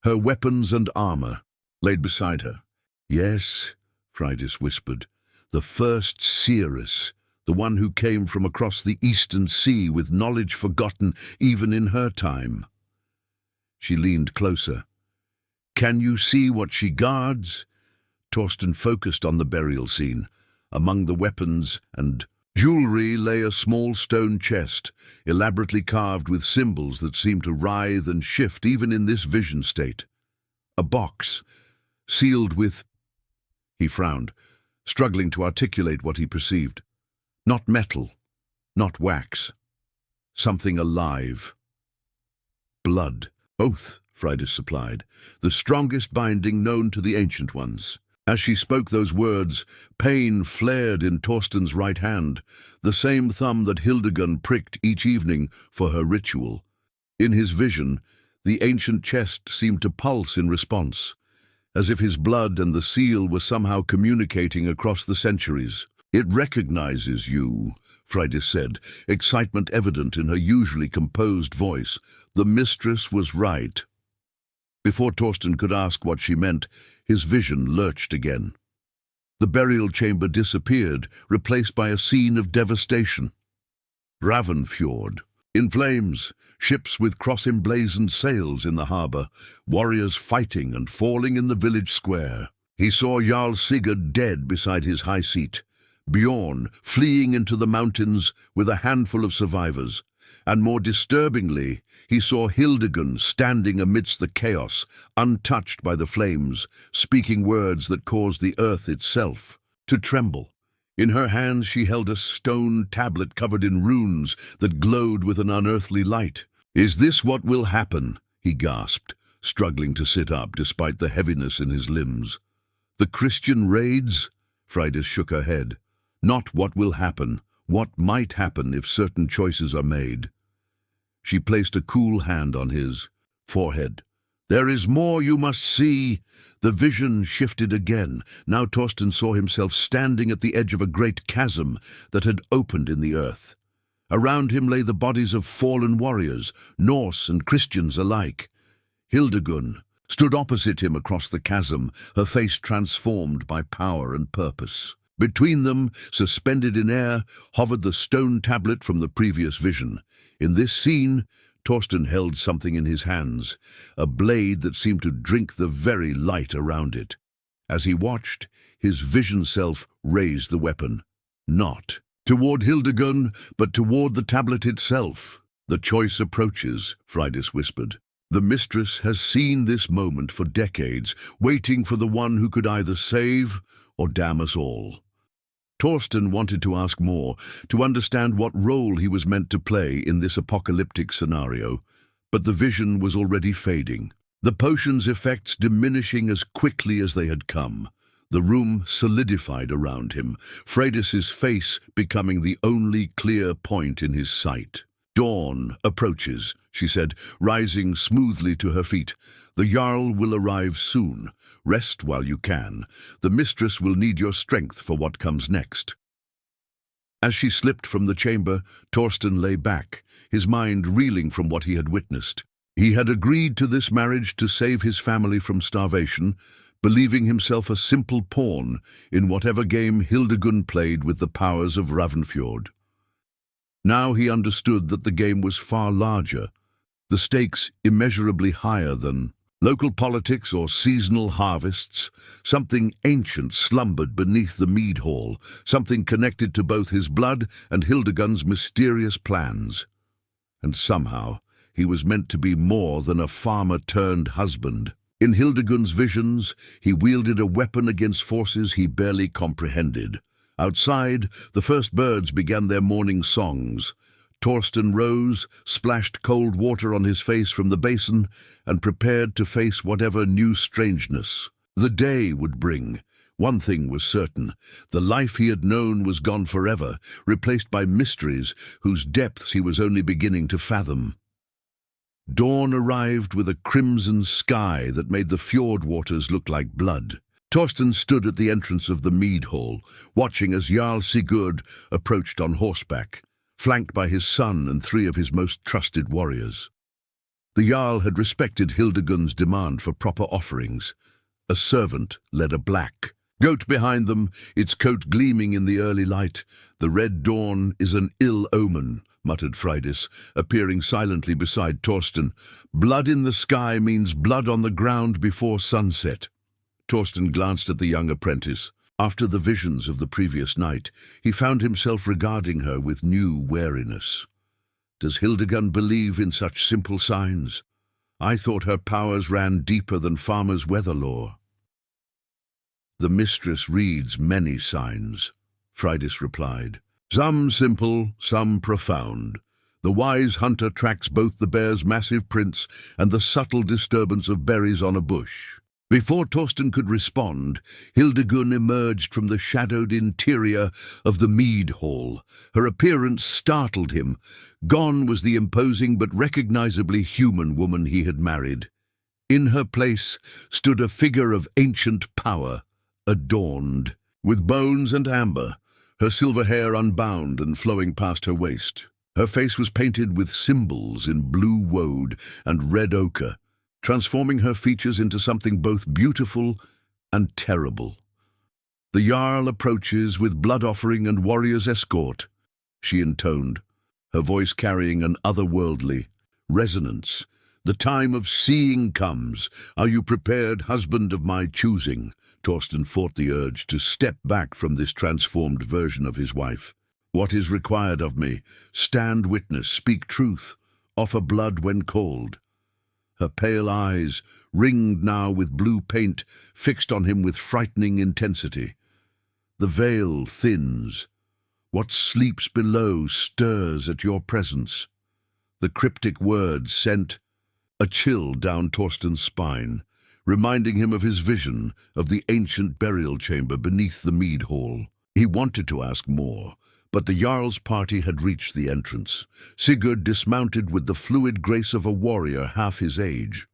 her weapons and armor, laid beside her. "Yes," Freydis whispered, "the first seeress, the one who came from across the eastern sea with knowledge forgotten even in her time." She leaned closer. "Can you see what she guards?" Torsten focused on the burial scene. Among the weapons and Jewelry lay a small stone chest, elaborately carved with symbols that seemed to writhe and shift even in this vision state. A box, sealed with... He frowned, struggling to articulate what he perceived. Not metal, not wax. Something alive. Blood. Oath, Freydis supplied, the strongest binding known to the ancient ones. As she spoke those words, pain flared in Torsten's right hand, the same thumb that Hildegunn pricked each evening for her ritual. In his vision, the ancient chest seemed to pulse in response, as if his blood and the seal were somehow communicating across the centuries. "It recognizes you," Freydis said, excitement evident in her usually composed voice. The mistress was right. Before Torsten could ask what she meant, his vision lurched again. The burial chamber disappeared, replaced by a scene of devastation. Ravnfjord. In flames, ships with cross-emblazoned sails in the harbour, warriors fighting and falling in the village square. He saw Jarl Sigurd dead beside his high seat, Bjorn fleeing into the mountains with a handful of survivors, and more disturbingly, he saw Hildegunn standing amidst the chaos, untouched by the flames, speaking words that caused the earth itself to tremble. In her hands she held a stone tablet covered in runes that glowed with an unearthly light. "Is this what will happen?" he gasped, struggling to sit up despite the heaviness in his limbs. "The Christian raids?" Freydis shook her head. "Not what will happen, what might happen if certain choices are made." She placed a cool hand on his forehead. "There is more you must see." The vision shifted again. Now Torsten saw himself standing at the edge of a great chasm that had opened in the earth. Around him lay the bodies of fallen warriors, Norse and Christians alike. Hildegunn stood opposite him across the chasm, her face transformed by power and purpose. Between them, suspended in air, hovered the stone tablet from the previous vision. In this scene, Torsten held something in his hands, a blade that seemed to drink the very light around it. As he watched, his vision self raised the weapon. Not toward Hildegunn, but toward the tablet itself. "The choice approaches," Freydis whispered. "The mistress has seen this moment for decades, waiting for the one who could either save or damn us all." Torsten wanted to ask more, to understand what role he was meant to play in this apocalyptic scenario, but the vision was already fading, the potion's effects diminishing as quickly as they had come. The room solidified around him, Freydis's face becoming the only clear point in his sight. "Dawn approaches," she said, rising smoothly to her feet. "The Jarl will arrive soon. Rest while you can. The mistress will need your strength for what comes next." As she slipped from the chamber, Torsten lay back, his mind reeling from what he had witnessed. He had agreed to this marriage to save his family from starvation, believing himself a simple pawn in whatever game Hildegunn played with the powers of Ravnfjord. Now he understood that the game was far larger, the stakes immeasurably higher than local politics or seasonal harvests. Something ancient slumbered beneath the Mead-Hall, something connected to both his blood and Hildegunn's mysterious plans. And somehow, he was meant to be more than a farmer-turned-husband. In Hildegunn's visions, he wielded a weapon against forces he barely comprehended. Outside, the first birds began their morning songs. Torsten rose, splashed cold water on his face from the basin, and prepared to face whatever new strangeness the day would bring. One thing was certain: the life he had known was gone forever, replaced by mysteries whose depths he was only beginning to fathom. Dawn arrived with a crimson sky that made the fjord waters look like blood. Torsten stood at the entrance of the Mead-Hall, watching as Jarl Sigurd approached on horseback, flanked by his son and 3 of his most trusted warriors. The Jarl had respected Hildegunn's demand for proper offerings. A servant led a black goat behind them, its coat gleaming in the early light. "The red dawn is an ill omen," muttered Freydis, appearing silently beside Torsten. "Blood in the sky means blood on the ground before sunset." Torsten glanced at the young apprentice. After the visions of the previous night, he found himself regarding her with new wariness. Does Hildegunn believe in such simple signs? I thought her powers ran deeper than farmers' weather lore. The mistress reads many signs, Freydis replied. Some simple, some profound. The wise hunter tracks both the bear's massive prints and the subtle disturbance of berries on a bush. Before Torsten could respond, Hildegunn emerged from the shadowed interior of the Mead-Hall. Her appearance startled him. Gone was the imposing but recognizably human woman he had married. In her place stood a figure of ancient power, adorned with bones and amber, her silver hair unbound and flowing past her waist. Her face was painted with symbols in blue woad and red ochre, transforming her features into something both beautiful and terrible. The Jarl approaches with blood offering and warrior's escort, she intoned, her voice carrying an otherworldly resonance. The time of seeing comes. Are you prepared, husband of my choosing? Torsten fought the urge to step back from this transformed version of his wife. What is required of me? Stand witness, speak truth, offer blood when called. Her pale eyes, ringed now with blue paint, fixed on him with frightening intensity. The veil thins. What sleeps below stirs at your presence. The cryptic words sent a chill down Torsten's spine, reminding him of his vision of the ancient burial chamber beneath the Mead-Hall. He wanted to ask more, but the Jarl's party had reached the entrance. Sigurd dismounted with the fluid grace of a warrior half his age.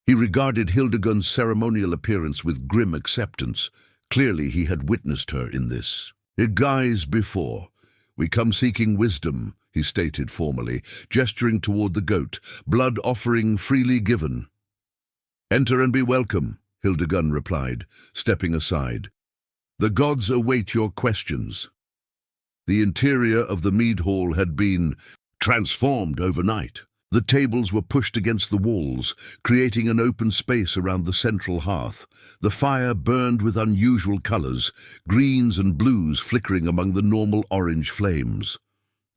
He regarded Hildegunn's ceremonial appearance with grim acceptance. Clearly he had witnessed her in this. Guise before. We come seeking wisdom, he stated formally, gesturing toward the goat, blood offering freely given. Enter and be welcome, Hildegunn replied, stepping aside. The gods await your questions. The interior of the Mead-Hall had been transformed overnight. The tables were pushed against the walls, creating an open space around the central hearth. The fire burned with unusual colors, greens and blues flickering among the normal orange flames.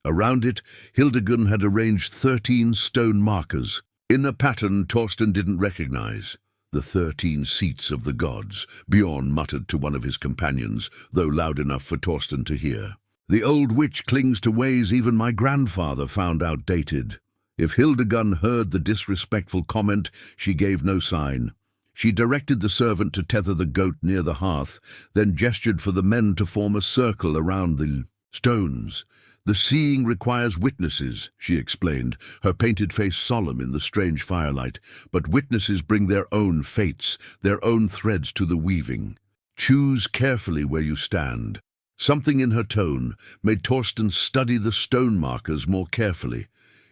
Around it, Hildegunn had arranged 13 stone markers, in a pattern Torsten didn't recognize. The 13 seats of the gods, Bjorn muttered to one of his companions, though loud enough for Torsten to hear. The old witch clings to ways even my grandfather found outdated. If Hildegunn heard the disrespectful comment, she gave no sign. She directed the servant to tether the goat near the hearth, then gestured for the men to form a circle around the stones. The seeing requires witnesses, she explained, her painted face solemn in the strange firelight. But witnesses bring their own fates, their own threads to the weaving. Choose carefully where you stand. Something in her tone made Torsten study the stone markers more carefully.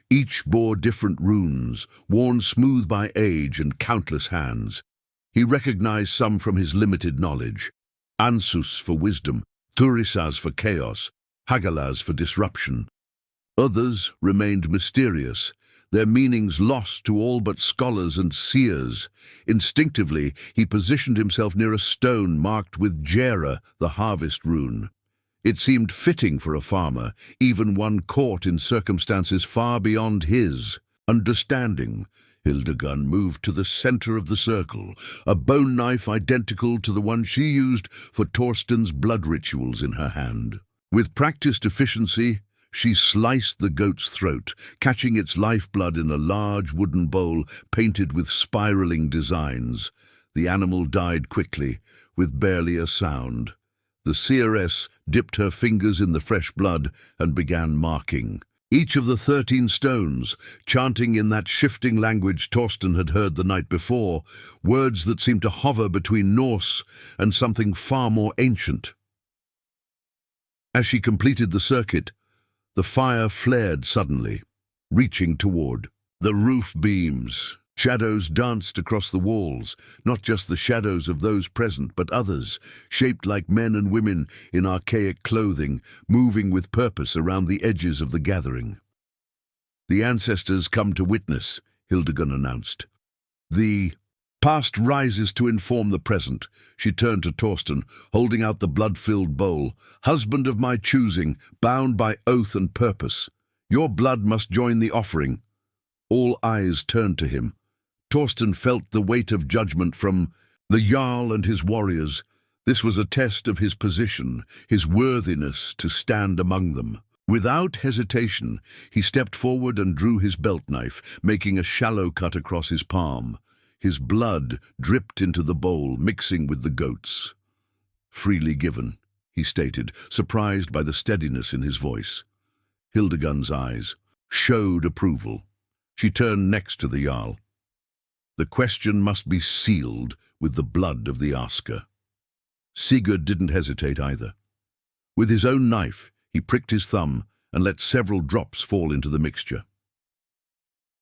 Each bore different runes, worn smooth by age and countless hands. He recognized some from his limited knowledge. Ansus for wisdom, Turisas for chaos, Hagalas for disruption. Others remained mysterious, their meanings lost to all but scholars and seers. Instinctively, he positioned himself near a stone marked with Jarl, the harvest rune. It seemed fitting for a farmer, even one caught in circumstances far beyond his. Understanding, Hildegunn moved to the center of the circle, a bone knife identical to the one she used for Torsten's blood rituals in her hand. With practiced efficiency, she sliced the goat's throat, catching its lifeblood in a large wooden bowl painted with spiraling designs. The animal died quickly, with barely a sound. The seeress dipped her fingers in the fresh blood and began marking. Each of the 13 stones, chanting in that shifting language Torsten had heard the night before, words that seemed to hover between Norse and something far more ancient. As she completed the circuit, the fire flared suddenly, reaching toward the roof beams. Shadows danced across the walls, not just the shadows of those present, but others, shaped like men and women in archaic clothing, moving with purpose around the edges of the gathering. The ancestors come to witness, Hildegunn announced. The Past rises to inform the present. She turned to Torsten, holding out the blood-filled bowl. Husband of my choosing, bound by oath and purpose. Your blood must join the offering. All eyes turned to him. Torsten felt the weight of judgment from the Jarl and his warriors. This was a test of his position, his worthiness to stand among them. Without hesitation, he stepped forward and drew his belt knife, making a shallow cut across his palm. His blood dripped into the bowl, mixing with the goat's. Freely given, he stated, surprised by the steadiness in his voice. Hildegunn's eyes showed approval. She turned next to the Jarl. The question must be sealed with the blood of the asker. Sigurd didn't hesitate either. With his own knife, he pricked his thumb and let several drops fall into the mixture.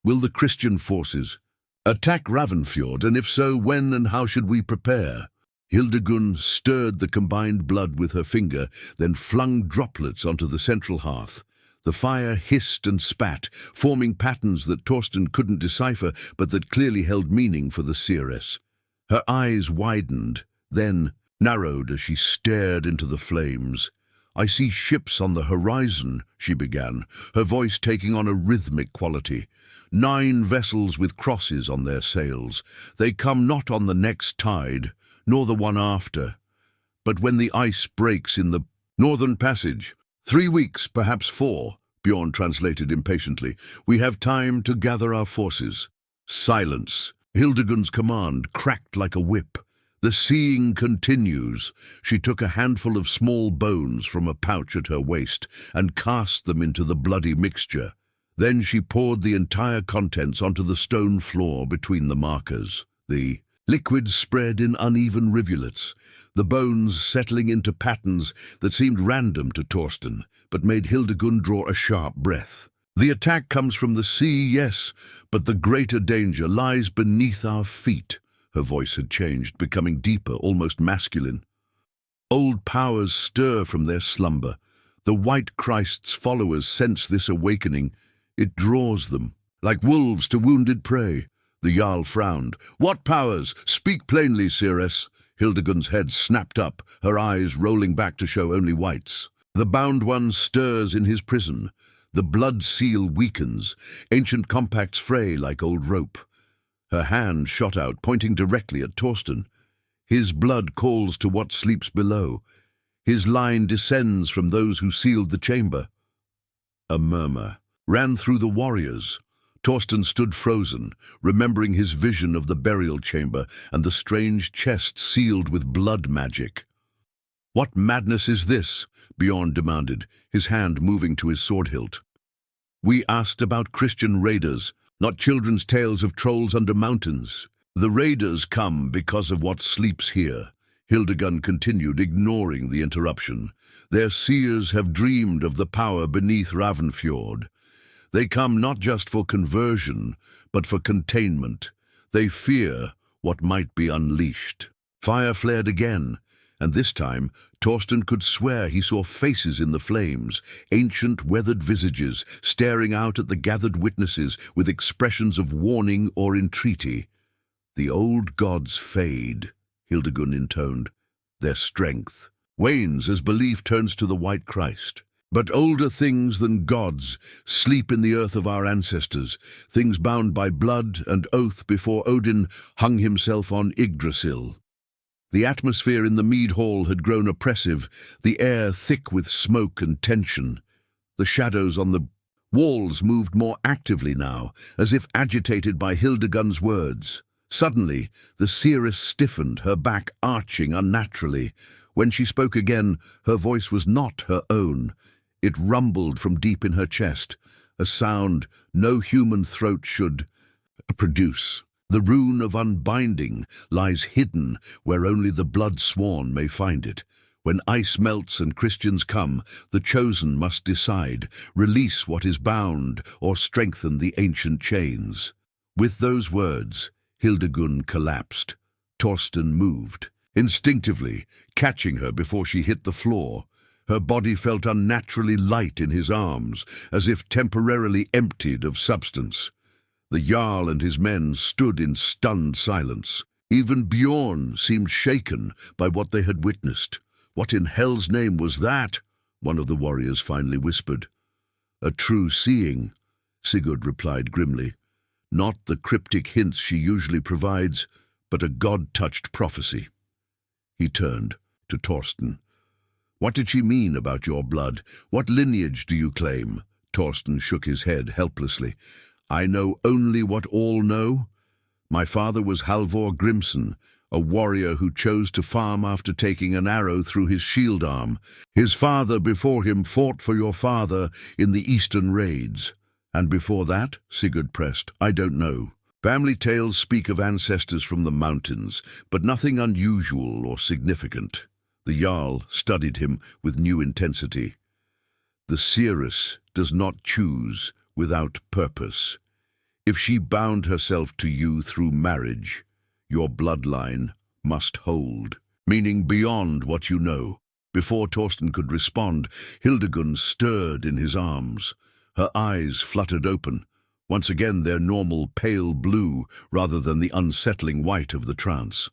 Will the Christian forces attack Ravnfjord, and if so, when and how should we prepare? Hildegunn stirred the combined blood with her finger, then flung droplets onto the central hearth. The fire hissed and spat, forming patterns that Torsten couldn't decipher, but that clearly held meaning for the seeress. Her eyes widened, then narrowed as she stared into the flames. I see ships on the horizon, she began, her voice taking on a rhythmic quality. 9 vessels with crosses on their sails. They come not on the next tide, nor the one after, but when the ice breaks in the northern passage. 3 weeks, perhaps 4, Bjorn translated impatiently. We have time to gather our forces. Silence. Hildegunn's command cracked like a whip. The seeing continues. She took a handful of small bones from a pouch at her waist and cast them into the bloody mixture. Then she poured the entire contents onto the stone floor between the markers. The liquid spread in uneven rivulets, the bones settling into patterns that seemed random to Torsten, but made Hildegunn draw a sharp breath. The attack comes from the sea, yes, but the greater danger lies beneath our feet. Her voice had changed, becoming deeper, almost masculine. Old powers stir from their slumber. The White Christ's followers sense this awakening. It draws them, like wolves to wounded prey. The Jarl frowned. What powers? Speak plainly, Seeress. Hildegunn's head snapped up, her eyes rolling back to show only whites. The bound one stirs in his prison. The blood seal weakens. Ancient compacts fray like old rope. Her hand shot out, pointing directly at Torsten. His blood calls to what sleeps below. His line descends from those who sealed the chamber. A murmur ran through the warriors. Torsten stood frozen, remembering his vision of the burial chamber and the strange chest sealed with blood magic. What madness is this? Bjorn demanded, his hand moving to his sword hilt. We asked about Christian raiders, not children's tales of trolls under mountains. The raiders come because of what sleeps here, Hildegunn continued, ignoring the interruption. Their seers have dreamed of the power beneath Ravnfjord. They come not just for conversion, but for containment. They fear what might be unleashed. Fire flared again, and this time Torsten could swear he saw faces in the flames, ancient weathered visages staring out at the gathered witnesses with expressions of warning or entreaty. The old gods fade, Hildegunn intoned. Their strength wanes as belief turns to the White Christ. But older things than gods sleep in the earth of our ancestors, things bound by blood and oath before Odin hung himself on Yggdrasil. The atmosphere in the Mead-Hall had grown oppressive, the air thick with smoke and tension. The shadows on the walls moved more actively now, as if agitated by Hildegunn's words. Suddenly, the seeress stiffened, her back arching unnaturally. When she spoke again, her voice was not her own. It rumbled from deep in her chest, a sound no human throat should produce. The rune of unbinding lies hidden where only the blood-sworn may find it. When ice melts and Christians come, the chosen must decide, release what is bound or strengthen the ancient chains. With those words, Hildegunn collapsed. Torsten moved, instinctively, catching her before she hit the floor. Her body felt unnaturally light in his arms, as if temporarily emptied of substance. The Jarl and his men stood in stunned silence. Even Bjorn seemed shaken by what they had witnessed. "What in hell's name was that?" one of the warriors finally whispered. "A true seeing," Sigurd replied grimly. "Not the cryptic hints she usually provides, but a god-touched prophecy." He turned to Torsten. "What did she mean about your blood? What lineage do you claim?" Torsten shook his head helplessly. "I know only what all know. My father was Halvor Grimson, a warrior who chose to farm after taking an arrow through his shield arm. His father before him fought for your father in the eastern raids. And before that," Sigurd pressed, "I don't know. Family tales speak of ancestors from the mountains, but nothing unusual or significant." The Jarl studied him with new intensity. "The Seeress does not choose without purpose. If she bound herself to you through marriage, your bloodline must hold, meaning beyond what you know." Before Torsten could respond, Hildegunn stirred in his arms. Her eyes fluttered open, once again their normal pale blue rather than the unsettling white of the trance.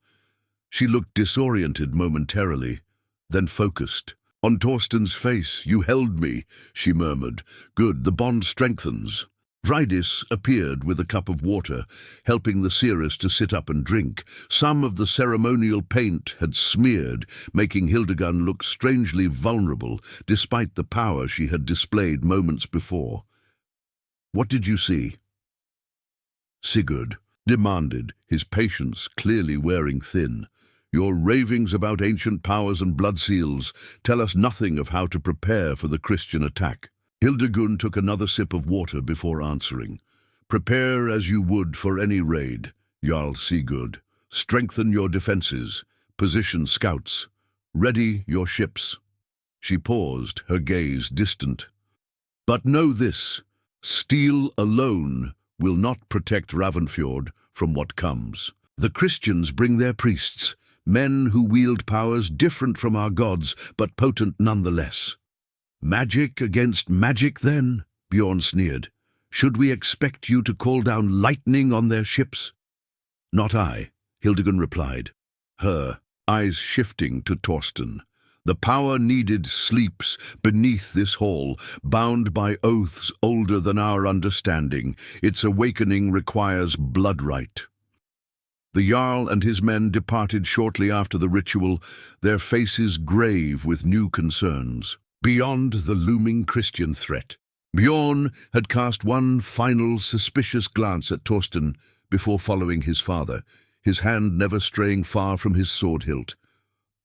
She looked disoriented momentarily, then focused. "On Torsten's face, you held me," she murmured. "Good, the bond strengthens." Freydis appeared with a cup of water, helping the seeress to sit up and drink. Some of the ceremonial paint had smeared, making Hildegunn look strangely vulnerable, despite the power she had displayed moments before. "What did you see?" Sigurd demanded, his patience clearly wearing thin. "Your ravings about ancient powers and blood seals tell us nothing of how to prepare for the Christian attack." Hildegunn took another sip of water before answering. "Prepare as you would for any raid, Jarl Sigurd. Strengthen your defenses, position scouts, ready your ships." She paused, her gaze distant. "But know this, steel alone will not protect Ravnfjord from what comes. The Christians bring their priests, men who wield powers different from our gods, but potent nonetheless." "Magic against magic, then?" Bjorn sneered. "Should we expect you to call down lightning on their ships?" "Not I," Hildegunn replied, her eyes shifting to Torsten. "The power needed sleeps beneath this hall, bound by oaths older than our understanding. Its awakening requires blood rite." The Jarl and his men departed shortly after the ritual, their faces grave with new concerns. Beyond the looming Christian threat, Bjorn had cast one final suspicious glance at Torsten before following his father, his hand never straying far from his sword hilt.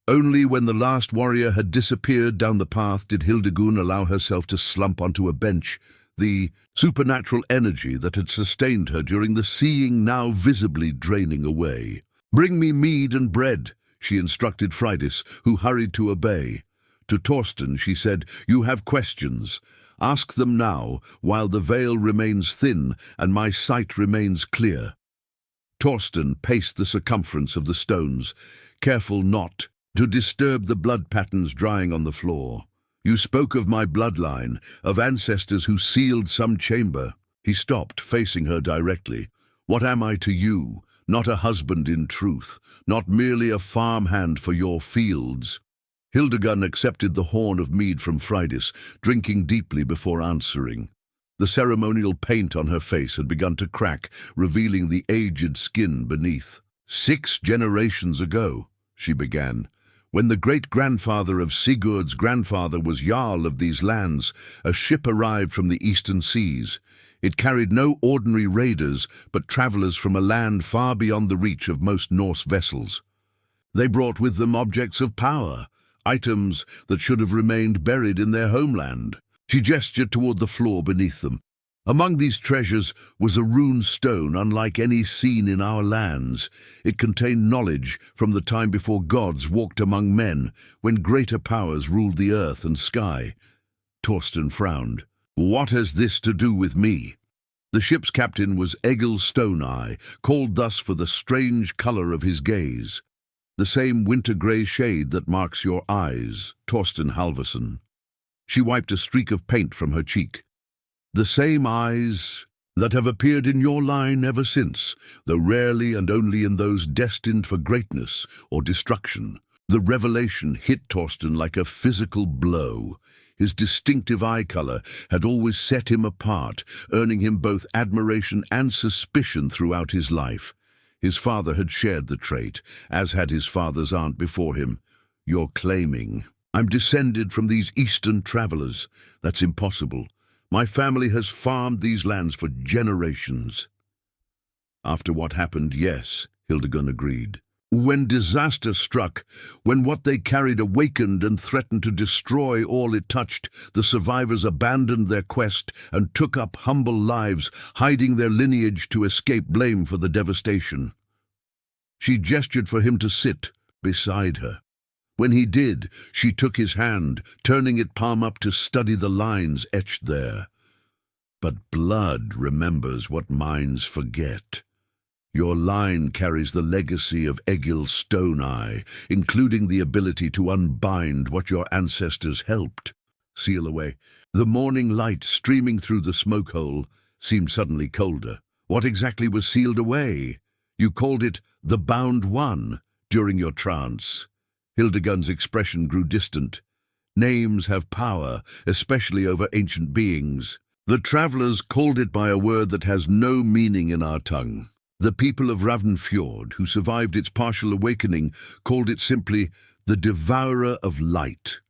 Only when the last warrior had disappeared down the path did Hildegunn allow herself to slump onto a bench, the supernatural energy that had sustained her during the seeing now visibly draining away. "Bring me mead and bread," she instructed Freydis, who hurried to obey. To Torsten she said, "You have questions. Ask them now, while the veil remains thin and my sight remains clear." Torsten paced the circumference of the stones, careful not to disturb the blood patterns drying on the floor. "You spoke of my bloodline, of ancestors who sealed some chamber." He stopped, facing her directly. "What am I to you? Not a husband in truth, not merely a farmhand for your fields." Hildegunn accepted the horn of mead from Freydis, drinking deeply before answering. The ceremonial paint on her face had begun to crack, revealing the aged skin beneath. "6 generations ago," she began, "when the great-grandfather of Sigurd's grandfather was Jarl of these lands, a ship arrived from the eastern seas. It carried no ordinary raiders, but travelers from a land far beyond the reach of most Norse vessels. They brought with them objects of power, items that should have remained buried in their homeland." She gestured toward the floor beneath them. "Among these treasures was a rune stone unlike any seen in our lands. It contained knowledge from the time before gods walked among men, when greater powers ruled the earth and sky." Torsten frowned. "What has this to do with me?" The ship's captain was Egil Stone-Eye, called thus for the strange color of his gaze. "The same winter-grey shade that marks your eyes, Torsten Halvorson." She wiped a streak of paint from her cheek. "The same eyes, that have appeared in your line ever since, though rarely and only in those destined for greatness or destruction. The revelation hit Torsten like a physical blow. His distinctive eye color had always set him apart, earning him both admiration and suspicion throughout his life. His father had shared the trait, as had his father's aunt before him. "You're claiming, I'm descended from these eastern travelers. That's impossible. My family has farmed these lands for generations." After what happened, yes, Hildegunn agreed. When disaster struck, when what they carried awakened and threatened to destroy all it touched, the survivors abandoned their quest and took up humble lives, hiding their lineage to escape blame for the devastation. She gestured for him to sit beside her. When he did, she took his hand, turning it palm up to study the lines etched there. "But blood remembers what minds forget. Your line carries the legacy of Egil Stone-Eye, including the ability to unbind what your ancestors helped. Seal away." The morning light streaming through the smoke hole seemed suddenly colder. "What exactly was sealed away? You called it the Bound One during your trance." Hildegunn's expression grew distant. "Names have power, especially over ancient beings. The travelers called it by a word that has no meaning in our tongue. The people of Ravnfjord, who survived its partial awakening, called it simply the Devourer of Light.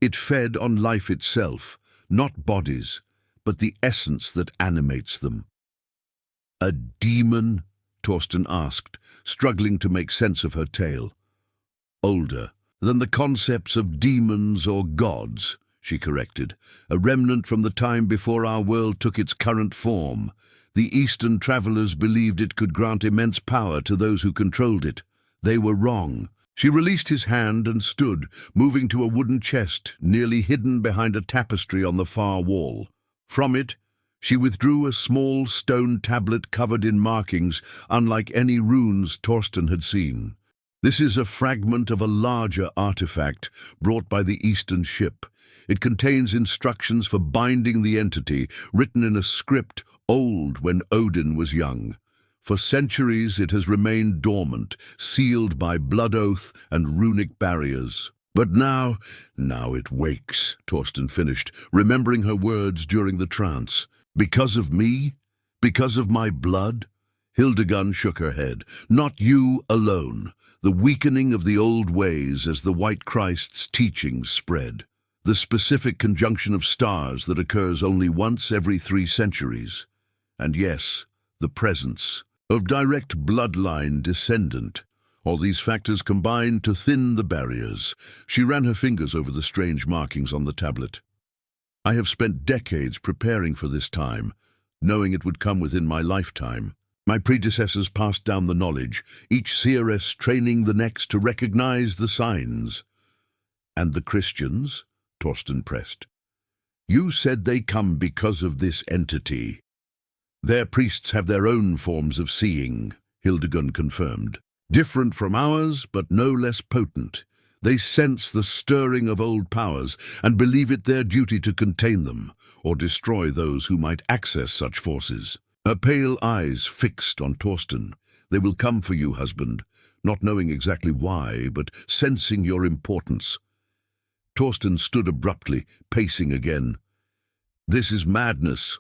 It fed on life itself, not bodies, but the essence that animates them." "A demon?" Torsten asked, struggling to make sense of her tale. "Older than the concepts of demons or gods," she corrected. "A remnant from the time before our world took its current form. The Eastern travelers believed it could grant immense power to those who controlled it. They were wrong." She released his hand and stood, moving to a wooden chest nearly hidden behind a tapestry on the far wall. From it, she withdrew a small stone tablet covered in markings unlike any runes Torsten had seen. "This is a fragment of a larger artifact brought by the Eastern ship. It contains instructions for binding the entity, written in a script old when Odin was young. For centuries it has remained dormant, sealed by blood oath and runic barriers. But now it wakes," Torsten finished, remembering her words during the trance. "Because of me? Because of my blood?" Hildegunn shook her head. "Not you alone. The weakening of the old ways as the White Christ's teachings spread. The specific conjunction of stars that occurs only once every 3 centuries. And yes, the presence of direct bloodline descendant. All these factors combined to thin the barriers." She ran her fingers over the strange markings on the tablet. "I have spent decades preparing for this time, knowing it would come within my lifetime. My predecessors passed down the knowledge, each seeress training the next to recognize the signs." "And the Christians?" Torsten pressed. "You said they come because of this entity." "Their priests have their own forms of seeing," Hildegunn confirmed. "Different from ours, but no less potent. They sense the stirring of old powers and believe it their duty to contain them, or destroy those who might access such forces." Her pale eyes fixed on Torsten. "They will come for you, husband, not knowing exactly why, but sensing your importance." Torsten stood abruptly, pacing again. "This is madness.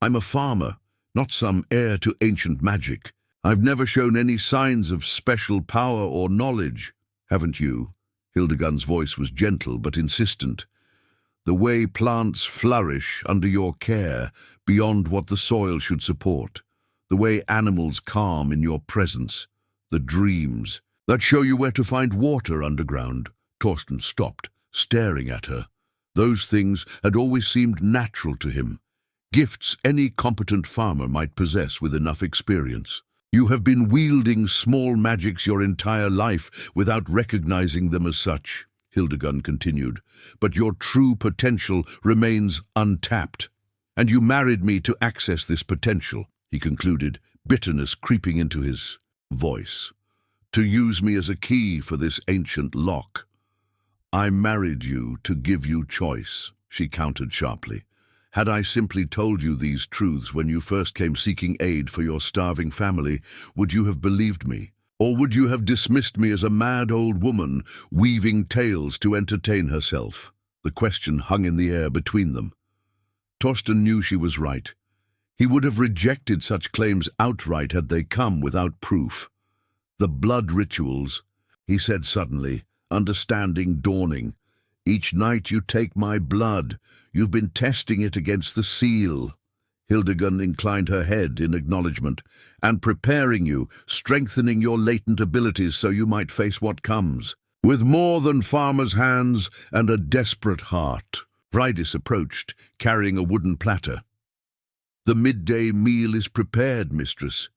I'm a farmer, not some heir to ancient magic. I've never shown any signs of special power or knowledge. Haven't you?" Hildegunn's voice was gentle but insistent. "The way plants flourish under your care, beyond what the soil should support. The way animals calm in your presence. The dreams that show you where to find water underground." Torsten stopped, staring at her. Those things had always seemed natural to him. Gifts any competent farmer might possess with enough experience. "You have been wielding small magics your entire life without recognizing them as such," Hildegunn continued, "but your true potential remains untapped. And you married me to access this potential," he concluded, bitterness creeping into his voice. "To use me as a key for this ancient lock." "I married you to give you choice," she countered sharply. Had I simply told you these truths when you first came seeking aid for your starving family, would you have believed me? Or would you have dismissed me as a mad old woman weaving tales to entertain herself? The question hung in the air between them. Torsten knew she was right. He would have rejected such claims outright had they come without proof. The blood rituals, he said suddenly, understanding dawning. Each night you take my blood. You've been testing it against the seal. Hildegunn inclined her head in acknowledgement, and preparing you, strengthening your latent abilities so you might face what comes. With more than farmer's hands and a desperate heart, Freydis approached, carrying a wooden platter. The midday meal is prepared, mistress.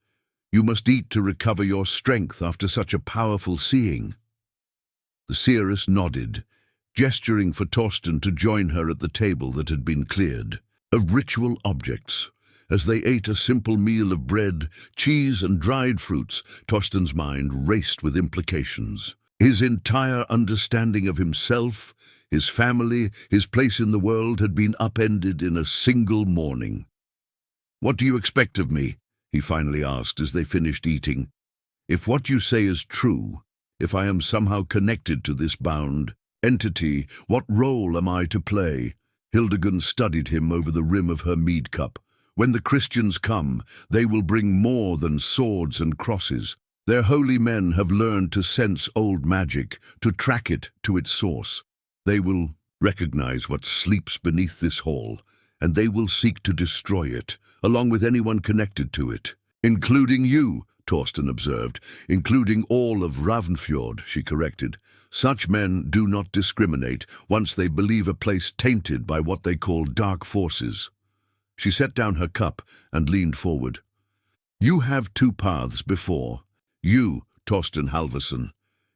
You must eat to recover your strength after such a powerful seeing. The seeress nodded, gesturing for Torsten to join her at the table that had been cleared of ritual objects. As they ate a simple meal of bread, cheese, and dried fruits, Torsten's mind raced with implications. His entire understanding of himself, his family, his place in the world had been upended in a single morning. "What do you expect of me?" he finally asked as they finished eating. "If what you say is true, if I am somehow connected to this bound entity, what role am I to play?" Hildegunn studied him over the rim of her mead cup. "When the Christians come, they will bring more than swords and crosses. Their holy men have learned to sense old magic, to track it to its source. They will recognize what sleeps beneath this hall, and they will seek to destroy it, along with anyone connected to it. Including you," Torsten observed. "Including all of Ravnfjord," she corrected. "Such men do not discriminate once they believe a place tainted by what they call dark forces." She set down her cup and leaned forward. "You have two paths before you, Torsten Halvorson.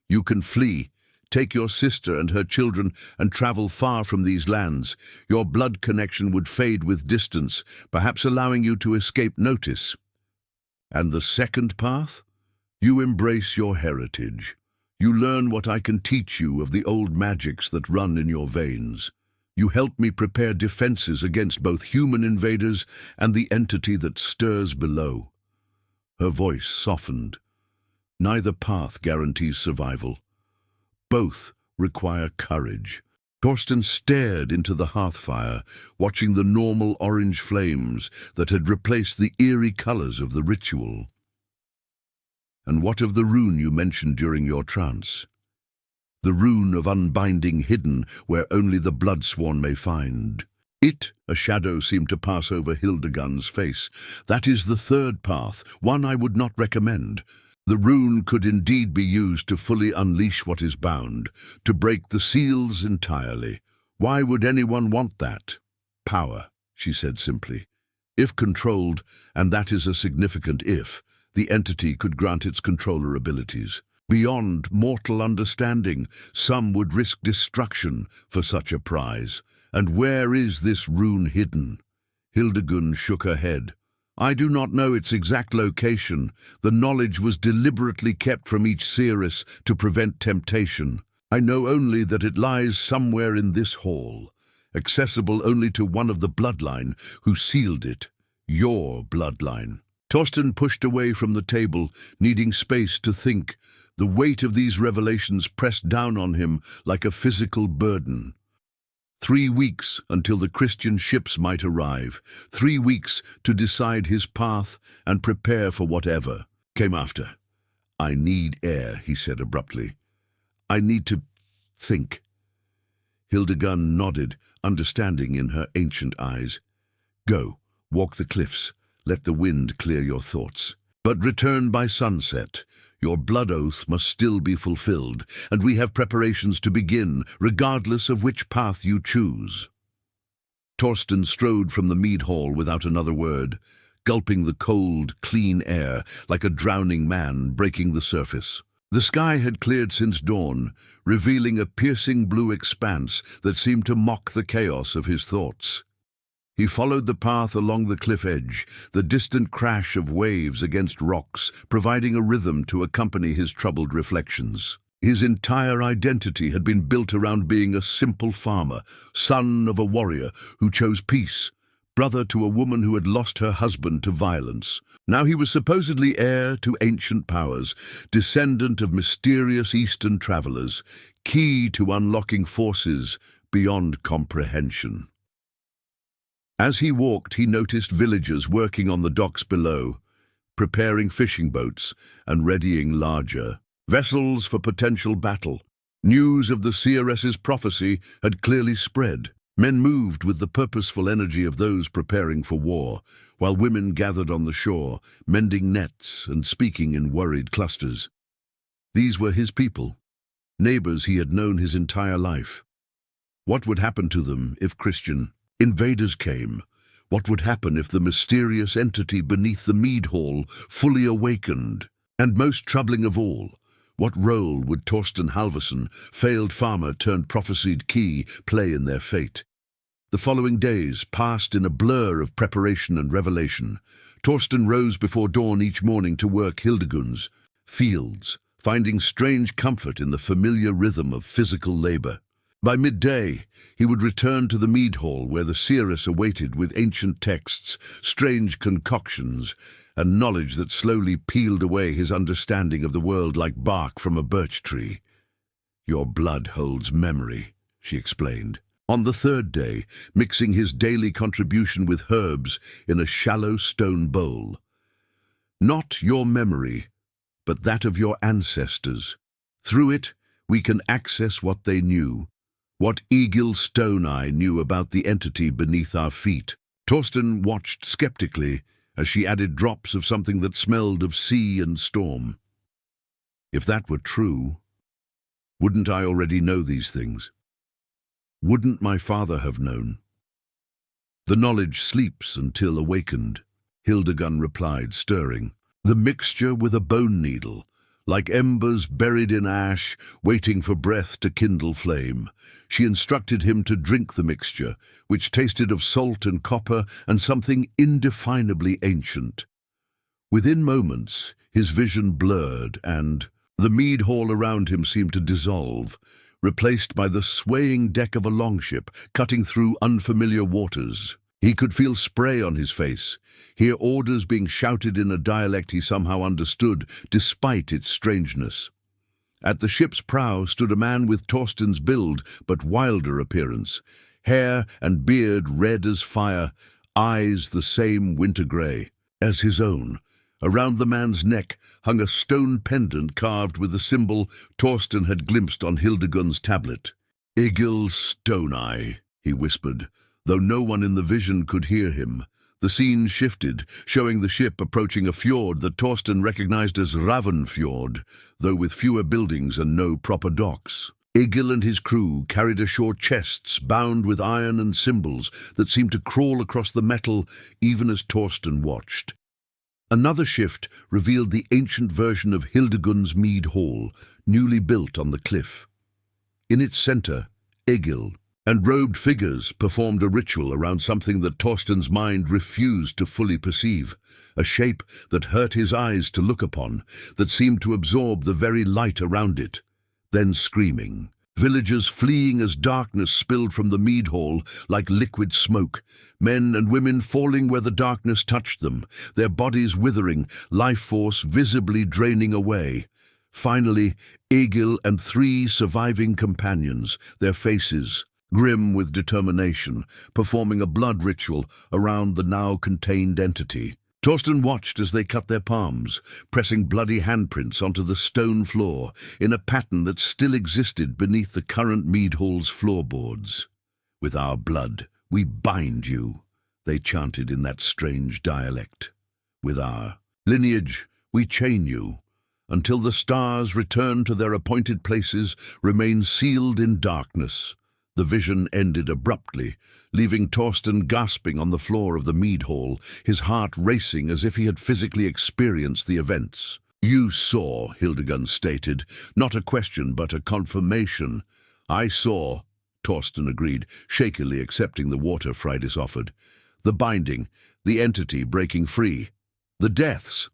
You can flee, take your sister and her children and travel far from these lands. Your blood connection would fade with distance, perhaps allowing you to escape notice. And the second path? You embrace your heritage. You learn what I can teach you of the old magics that run in your veins. You help me prepare defenses against both human invaders and the entity that stirs below." Her voice softened. "Neither path guarantees survival. Both require courage." Torsten stared into the hearthfire, watching the normal orange flames that had replaced the eerie colors of the ritual. "And what of the rune you mentioned during your trance? The rune of unbinding hidden where only the bloodsworn may find." A shadow seemed to pass over Hildegunn's face. "That is the third path, one I would not recommend. The rune could indeed be used to fully unleash what is bound, to break the seals entirely. Why would anyone want that? Power," she said simply. "If controlled, and that is a significant if, the entity could grant its controller abilities. Beyond mortal understanding, some would risk destruction for such a prize. And where is this rune hidden?" Hildegunn shook her head. "I do not know its exact location. The knowledge was deliberately kept from each seeress to prevent temptation. I know only that it lies somewhere in this hall, accessible only to one of the bloodline who sealed it, your bloodline." Torsten pushed away from the table, needing space to think. The weight of these revelations pressed down on him like a physical burden. 3 weeks until the Christian ships might arrive. 3 weeks to decide his path and prepare for whatever came after. "I need air," he said abruptly. "I need to think." Hildegunn nodded, understanding in her ancient eyes. "Go, walk the cliffs. Let the wind clear your thoughts. But return by sunset. Your blood oath must still be fulfilled, and we have preparations to begin, regardless of which path you choose." Torsten strode from the Mead-Hall without another word, gulping the cold, clean air like a drowning man breaking the surface. The sky had cleared since dawn, revealing a piercing blue expanse that seemed to mock the chaos of his thoughts. He followed the path along the cliff edge, the distant crash of waves against rocks providing a rhythm to accompany his troubled reflections. His entire identity had been built around being a simple farmer, son of a warrior who chose peace, brother to a woman who had lost her husband to violence. Now he was supposedly heir to ancient powers, descendant of mysterious Eastern travelers, key to unlocking forces beyond comprehension. As he walked, he noticed villagers working on the docks below, preparing fishing boats and readying larger vessels for potential battle. News of the seeress's prophecy had clearly spread. Men moved with the purposeful energy of those preparing for war, while women gathered on the shore, mending nets and speaking in worried clusters. These were his people, neighbors he had known his entire life. What would happen to them if Christian invaders came? What would happen if the mysterious entity beneath the Mead-Hall fully awakened? And most troubling of all, what role would Torsten Halvorson, failed farmer turned prophesied key, play in their fate? The following days passed in a blur of preparation and revelation. Torsten rose before dawn each morning to work Hildegunn's fields, finding strange comfort in the familiar rhythm of physical labor. By midday, he would return to the Mead-Hall where the seeress awaited with ancient texts, strange concoctions, and knowledge that slowly peeled away his understanding of the world like bark from a birch tree. "Your blood holds memory," she explained. On the third day, mixing his daily contribution with herbs in a shallow stone bowl. "Not your memory, but that of your ancestors. Through it, we can access what they knew, what Egil Stone-Eye knew about the entity beneath our feet." Torsten watched skeptically as she added drops of something that smelled of sea and storm. If that were true, wouldn't I already know these things? Wouldn't my father have known? "The knowledge sleeps until awakened," Hildegunn replied, stirring. "The mixture with a bone needle, like embers buried in ash, waiting for breath to kindle flame." She instructed him to drink the mixture, which tasted of salt and copper and something indefinably ancient. Within moments, his vision blurred, and the Mead-Hall around him seemed to dissolve, replaced by the swaying deck of a longship cutting through unfamiliar waters. He could feel spray on his face, hear orders being shouted in a dialect he somehow understood, despite its strangeness. At the ship's prow stood a man with Torsten's build, but wilder appearance, hair and beard red as fire, eyes the same winter grey as his own. Around the man's neck hung a stone pendant carved with the symbol Torsten had glimpsed on Hildegunn's tablet. "Egil Stone-Eye," he whispered, though no one in the vision could hear him. The scene shifted, showing the ship approaching a fjord that Torsten recognized as Ravnfjord, though with fewer buildings and no proper docks. Egil and his crew carried ashore chests bound with iron and symbols that seemed to crawl across the metal even as Torsten watched. Another shift revealed the ancient version of Hildegunn's Mead-Hall, newly built on the cliff. In its center, Egil and robed figures performed a ritual around something that Torsten's mind refused to fully perceive, a shape that hurt his eyes to look upon, that seemed to absorb the very light around it. Then screaming, villagers fleeing as darkness spilled from the Mead-Hall like liquid smoke, men and women falling where the darkness touched them, their bodies withering, life force visibly draining away. Finally, Egil and 3 surviving companions, their faces grim with determination, performing a blood ritual around the now contained entity. Torsten watched as they cut their palms, pressing bloody handprints onto the stone floor in a pattern that still existed beneath the current Mead-Hall's floorboards. "With our blood, we bind you," they chanted in that strange dialect. "With our lineage, we chain you, until the stars return to their appointed places, remain sealed in darkness." The vision ended abruptly, leaving Torsten gasping on the floor of the Mead-Hall, his heart racing as if he had physically experienced the events. "You saw," Hildegunn stated, not a question but a confirmation. "I saw," Torsten agreed, shakily accepting the water Freydis offered. "The binding, the entity breaking free, the deaths."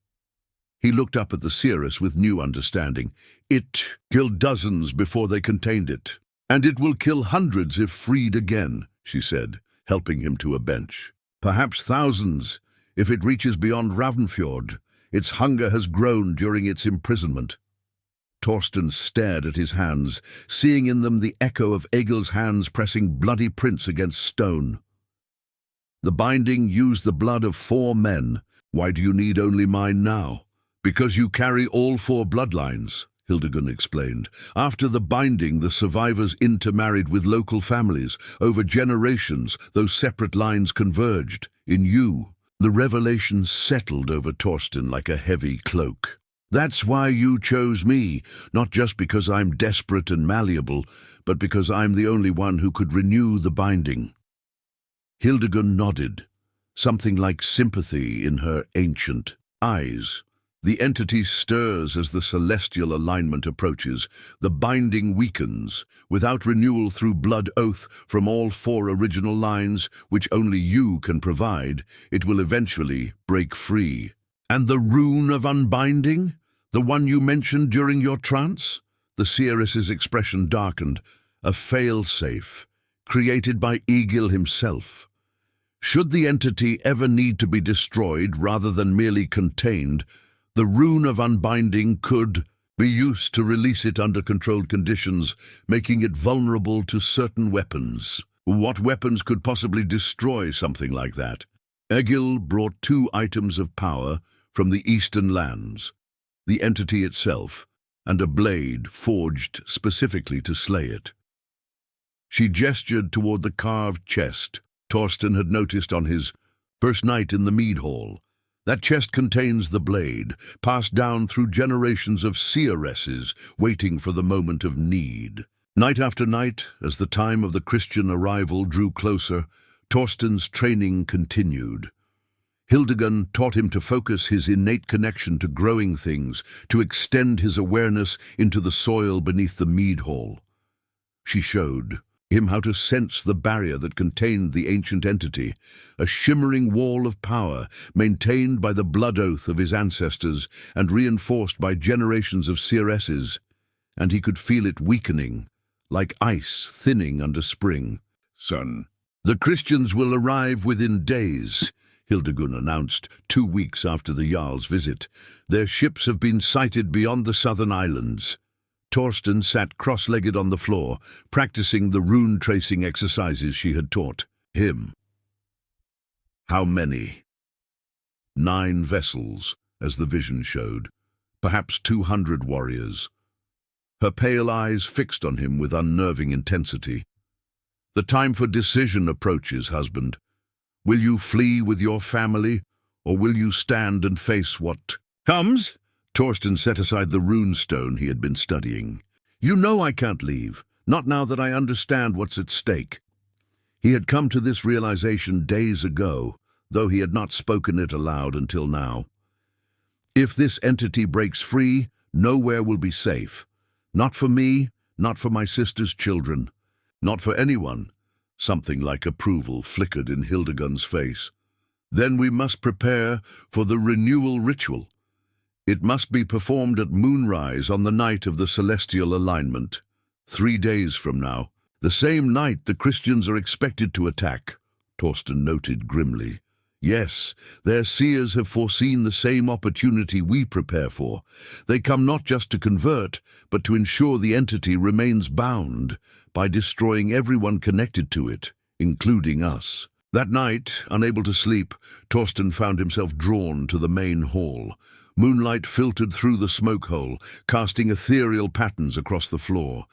He looked up at the seeress with new understanding. "It killed dozens before they contained it. And it will kill hundreds if freed again," she said, helping him to a bench. Perhaps thousands, if it reaches beyond Ravnfjord. Its hunger has grown during its imprisonment. Torsten stared at his hands, seeing in them the echo of Egil's hands pressing bloody prints against stone. The binding used the blood of 4 men. Why do you need only mine now? Because you carry all 4 bloodlines, Hildegunn explained. After the binding, the survivors intermarried with local families. Over generations, those separate lines converged. In you, the revelation settled over Torsten like a heavy cloak. That's why you chose me, not just because I'm desperate and malleable, but because I'm the only one who could renew the binding. Hildegunn nodded, something like sympathy in her ancient eyes. The entity stirs as the celestial alignment approaches. The binding weakens, without renewal through blood oath from all 4 original lines, which only you can provide. It will eventually break free. And the rune of unbinding? The one you mentioned during your trance? The seeress's expression darkened. A fail-safe, created by Egil himself. Should the entity ever need to be destroyed rather than merely contained, the rune of unbinding could be used to release it under controlled conditions, making it vulnerable to certain weapons. What weapons could possibly destroy something like that? Egil brought 2 items of power from the eastern lands, the entity itself, and a blade forged specifically to slay it. She gestured toward the carved chest Torsten had noticed on his first night in the Mead-Hall. That chest contains the blade, passed down through generations of seeresses waiting for the moment of need. Night after night, as the time of the Christian arrival drew closer, Torsten's training continued. Hildegunn taught him to focus his innate connection to growing things, to extend his awareness into the soil beneath the Mead-Hall. She showed him how to sense the barrier that contained the ancient entity, a shimmering wall of power maintained by the blood oath of his ancestors and reinforced by generations of seeresses, and he could feel it weakening, like ice thinning under spring. Son, the Christians will arrive within days, Hildegunn announced 2 weeks after the Jarl's visit. Their ships have been sighted beyond the southern islands. Torsten sat cross-legged on the floor, practicing the rune-tracing exercises she had taught him. How many? 9 vessels, as the vision showed. Perhaps 200 warriors. Her pale eyes fixed on him with unnerving intensity. The time for decision approaches, husband. Will you flee with your family, or will you stand and face what comes? Torsten set aside the rune stone he had been studying. You know I can't leave, not now that I understand what's at stake. He had come to this realization days ago, though he had not spoken it aloud until now. If this entity breaks free, nowhere will be safe. Not for me, not for my sister's children, not for anyone. Something like approval flickered in Hildegunn's face. Then we must prepare for the renewal ritual. It must be performed at moonrise on the night of the celestial alignment. 3 days from now, the same night the Christians are expected to attack, Torsten noted grimly. Yes, their seers have foreseen the same opportunity we prepare for. They come not just to convert, but to ensure the entity remains bound by destroying everyone connected to it, including us. That night, unable to sleep, Torsten found himself drawn to the main hall. Moonlight filtered through the smoke hole, casting ethereal patterns across the floor.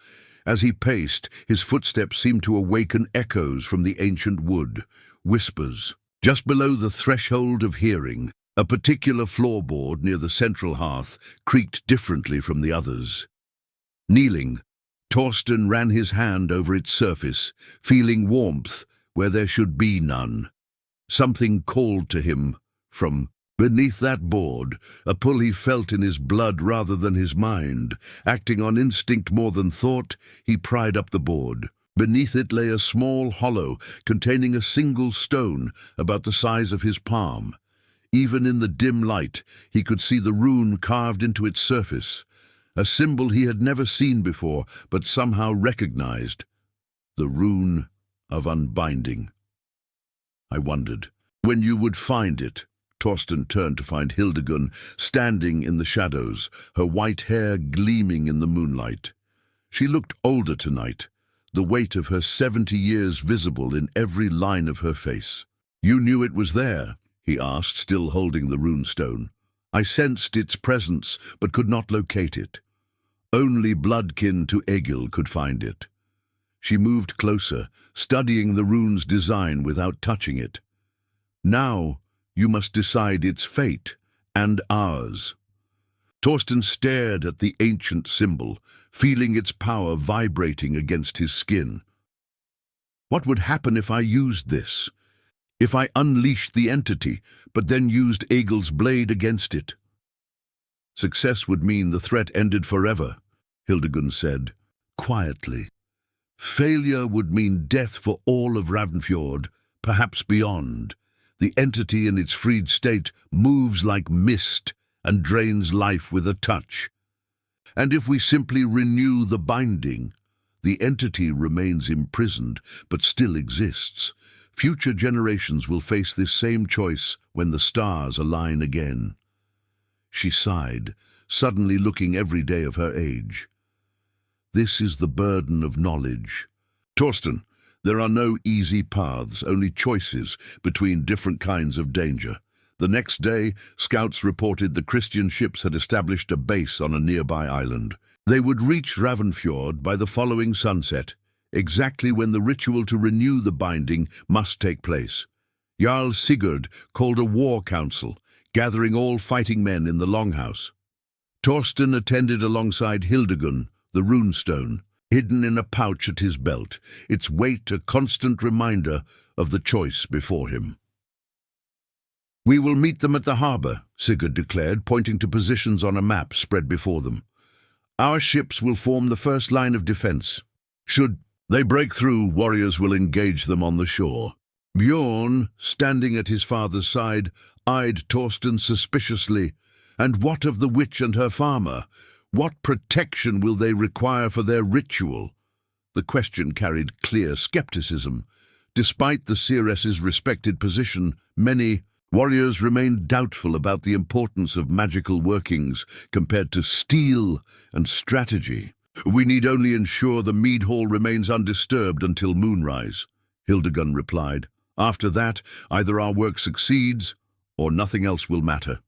As he paced, his footsteps seemed to awaken echoes from the ancient wood, whispers. Just below the threshold of hearing, a particular floorboard near the central hearth creaked differently from the others. Kneeling, Torsten ran his hand over its surface, feeling warmth where there should be none. Something called to him from beneath that board, a pull he felt in his blood rather than his mind. Acting on instinct more than thought, he pried up the board. Beneath it lay a small hollow containing a single stone about the size of his palm. Even in the dim light, he could see the rune carved into its surface, a symbol he had never seen before but somehow recognized. The rune of unbinding. I wondered, When you would find it. Torsten turned to find Hildegunn standing in the shadows, her white hair gleaming in the moonlight. She looked older tonight, the weight of her 70 years visible in every line of her face. "You knew it was there?" he asked, still holding the runestone. "I sensed its presence, but could not locate it. Only bloodkin to Egil could find it." She moved closer, studying the rune's design without touching it. "Now you must decide its fate, and ours." Torsten stared at the ancient symbol, feeling its power vibrating against his skin. What would happen if I used this? If I unleashed the entity, but then used Egil's blade against it? "Success would mean the threat ended forever," Hildegunn said, quietly. "Failure would mean death for all of Ravnfjord, perhaps beyond. The entity in its freed state moves like mist and drains life with a touch. And if we simply renew the binding, the entity remains imprisoned but still exists. Future generations will face this same choice when the stars align again." She sighed, suddenly looking every day of her age. "This is the burden of knowledge. Torsten, there are no easy paths, only choices between different kinds of danger." The next day, scouts reported the Christian ships had established a base on a nearby island. They would reach Ravnfjord by the following sunset, exactly when the ritual to renew the binding must take place. Jarl Sigurd called a war council, gathering all fighting men in the longhouse. Torsten attended alongside Hildegunn, the runestone, hidden in a pouch at his belt, its weight a constant reminder of the choice before him. "We will meet them at the harbour," Sigurd declared, pointing to positions on a map spread before them. "Our ships will form the first line of defence. Should they break through, warriors will engage them on the shore." Bjorn, standing at his father's side, eyed Torsten suspiciously. "And what of the witch and her farmer? What protection will they require for their ritual?" The question carried clear skepticism. Despite the Seeress's respected position, many warriors remained doubtful about the importance of magical workings compared to steel and strategy. "We need only ensure the Mead-Hall remains undisturbed until moonrise," Hildegunn replied. "After that, either our work succeeds or nothing else will matter."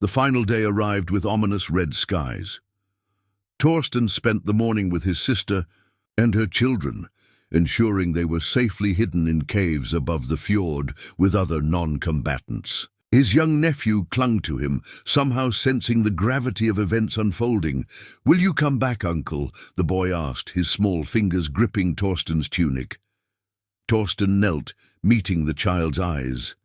The final day arrived with ominous red skies. Torsten spent the morning with his sister and her children, ensuring they were safely hidden in caves above the fjord with other non-combatants. His young nephew clung to him, somehow sensing the gravity of events unfolding. "Will you come back, uncle?" the boy asked, his small fingers gripping Torsten's tunic. Torsten knelt, meeting the child's eyes.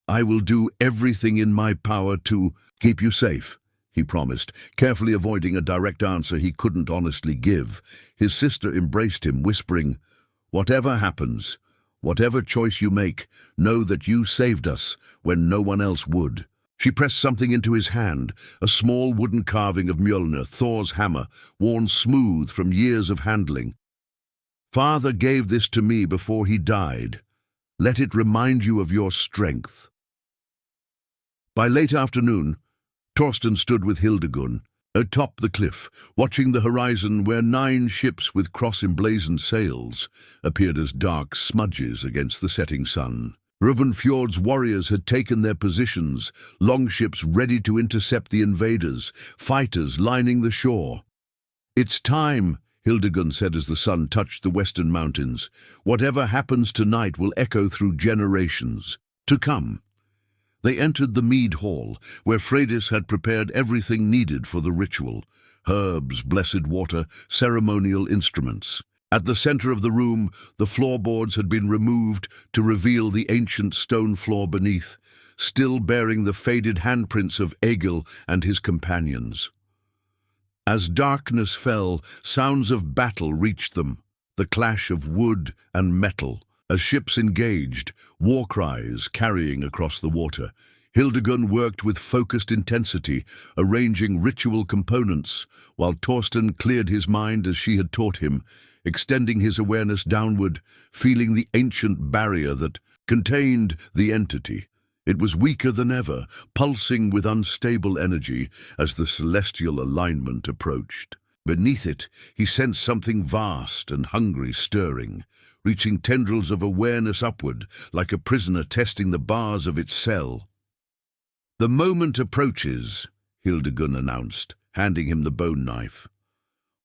"I will do everything in my power to keep you safe," he promised, carefully avoiding a direct answer he couldn't honestly give. His sister embraced him, whispering, "Whatever happens, whatever choice you make, know that you saved us when no one else would." She pressed something into his hand, a small wooden carving of Mjolnir, Thor's hammer, worn smooth from years of handling. "Father gave this to me before he died. Let it remind you of your strength." By late afternoon, Torsten stood with Hildegunn atop the cliff, watching the horizon where 9 ships with cross-emblazoned sails appeared as dark smudges against the setting sun. Ravnfjord's warriors had taken their positions, longships ready to intercept the invaders, fighters lining the shore. "It's time," Hildegunn said as the sun touched the western mountains. "Whatever happens tonight will echo through generations to come." They entered the Mead-Hall, where Freydis had prepared everything needed for the ritual: herbs, blessed water, ceremonial instruments. At the center of the room, the floorboards had been removed to reveal the ancient stone floor beneath, still bearing the faded handprints of Egil and his companions. As darkness fell, sounds of battle reached them, the clash of wood and metal. As ships engaged, war cries carrying across the water. Hildegunn worked with focused intensity, arranging ritual components, while Torsten cleared his mind as she had taught him, extending his awareness downward, feeling the ancient barrier that contained the entity. It was weaker than ever, pulsing with unstable energy as the celestial alignment approached. Beneath it, he sensed something vast and hungry stirring, reaching tendrils of awareness upward, like a prisoner testing the bars of its cell. "The moment approaches," Hildegunn announced, handing him the bone knife.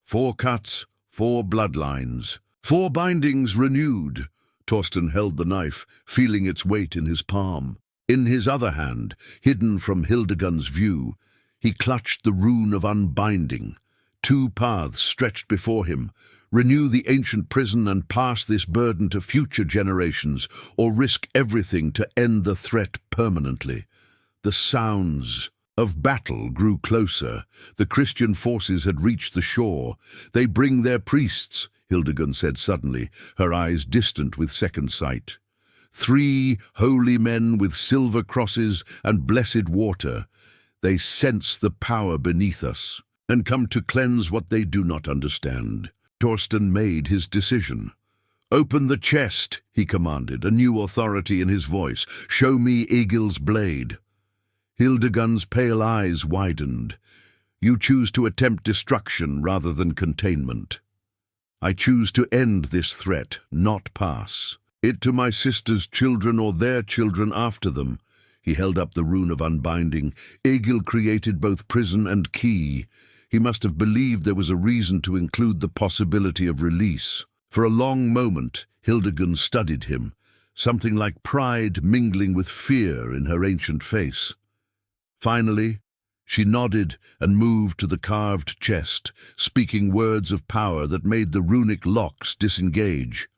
4 cuts, 4 bloodlines, 4 bindings renewed. Torsten held the knife, feeling its weight in his palm. In his other hand, hidden from Hildegunn's view, he clutched the rune of unbinding. 2 paths stretched before him: renew the ancient prison and pass this burden to future generations, or risk everything to end the threat permanently. The sounds of battle grew closer. The Christian forces had reached the shore. "They bring their priests," Hildegunn said suddenly, her eyes distant with second sight. 3 holy men with silver crosses and blessed water. They sense the power beneath us and come to cleanse what they do not understand. Torsten made his decision. "Open the chest," he commanded, a new authority in his voice. "Show me Egil's blade." Hildegunn's pale eyes widened. "You choose to attempt destruction rather than containment. I choose to end this threat, not pass it to my sister's children or their children after them." He held up the rune of unbinding. "Egil created both prison and key. He must have believed there was a reason to include the possibility of release." For a long moment, Hildegunn studied him, something like pride mingling with fear in her ancient face. Finally, she nodded and moved to the carved chest, speaking words of power that made the runic locks disengage.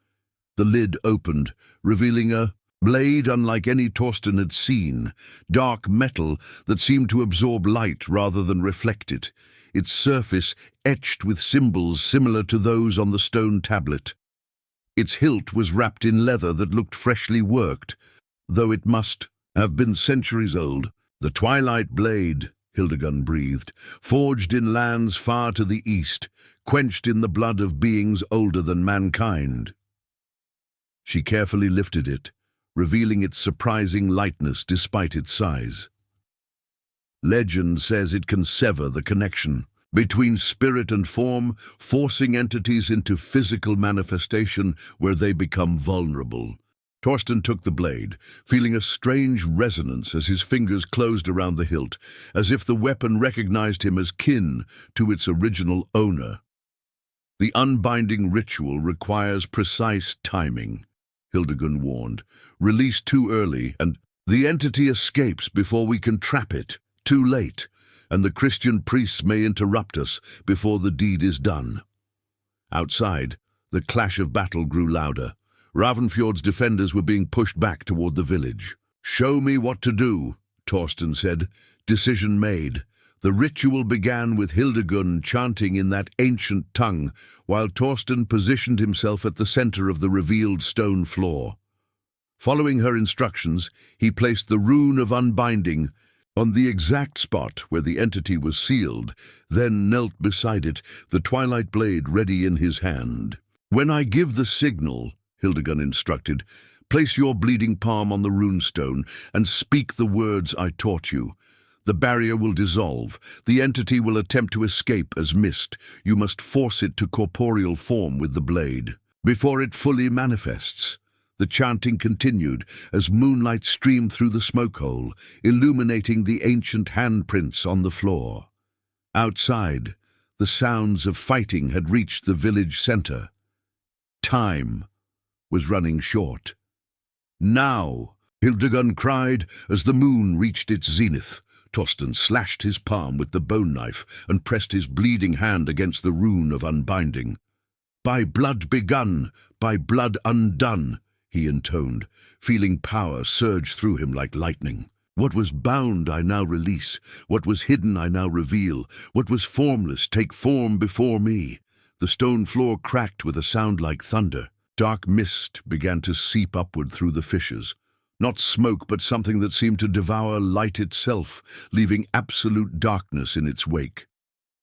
The lid opened, revealing a blade unlike any Torsten had seen, dark metal that seemed to absorb light rather than reflect it, its surface etched with symbols similar to those on the stone tablet. Its hilt was wrapped in leather that looked freshly worked, though it must have been centuries old. "The Twilight Blade," Hildegunn breathed, "forged in lands far to the east, quenched in the blood of beings older than mankind." She carefully lifted it, revealing its surprising lightness despite its size. "Legend says it can sever the connection between spirit and form, forcing entities into physical manifestation where they become vulnerable." Torsten took the blade, feeling a strange resonance as his fingers closed around the hilt, as if the weapon recognized him as kin to its original owner. "The unbinding ritual requires precise timing," Hildegunn warned. "Release too early, and the entity escapes before we can trap it. Too late, and the Christian priests may interrupt us before the deed is done." Outside, the clash of battle grew louder. Ravnfjord's defenders were being pushed back toward the village. "Show me what to do," Torsten said. Decision made. The ritual began with Hildegunn chanting in that ancient tongue, while Torsten positioned himself at the center of the revealed stone floor. Following her instructions, he placed the rune of unbinding on the exact spot where the entity was sealed, then knelt beside it, the twilight blade ready in his hand. "When I give the signal," Hildegunn instructed, "place your bleeding palm on the runestone and speak the words I taught you. The barrier will dissolve. The entity will attempt to escape as mist. You must force it to corporeal form with the blade before it fully manifests." The chanting continued as moonlight streamed through the smoke hole, illuminating the ancient handprints on the floor. Outside, the sounds of fighting had reached the village center. Time was running short. "Now!" Hildegunn cried as the moon reached its zenith. Torsten slashed his palm with the bone knife and pressed his bleeding hand against the rune of unbinding. "By blood begun, by blood undone," he intoned, feeling power surge through him like lightning. "What was bound I now release, what was hidden I now reveal, what was formless take form before me." The stone floor cracked with a sound like thunder. Dark mist began to seep upward through the fissures. Not smoke, but something that seemed to devour light itself, leaving absolute darkness in its wake.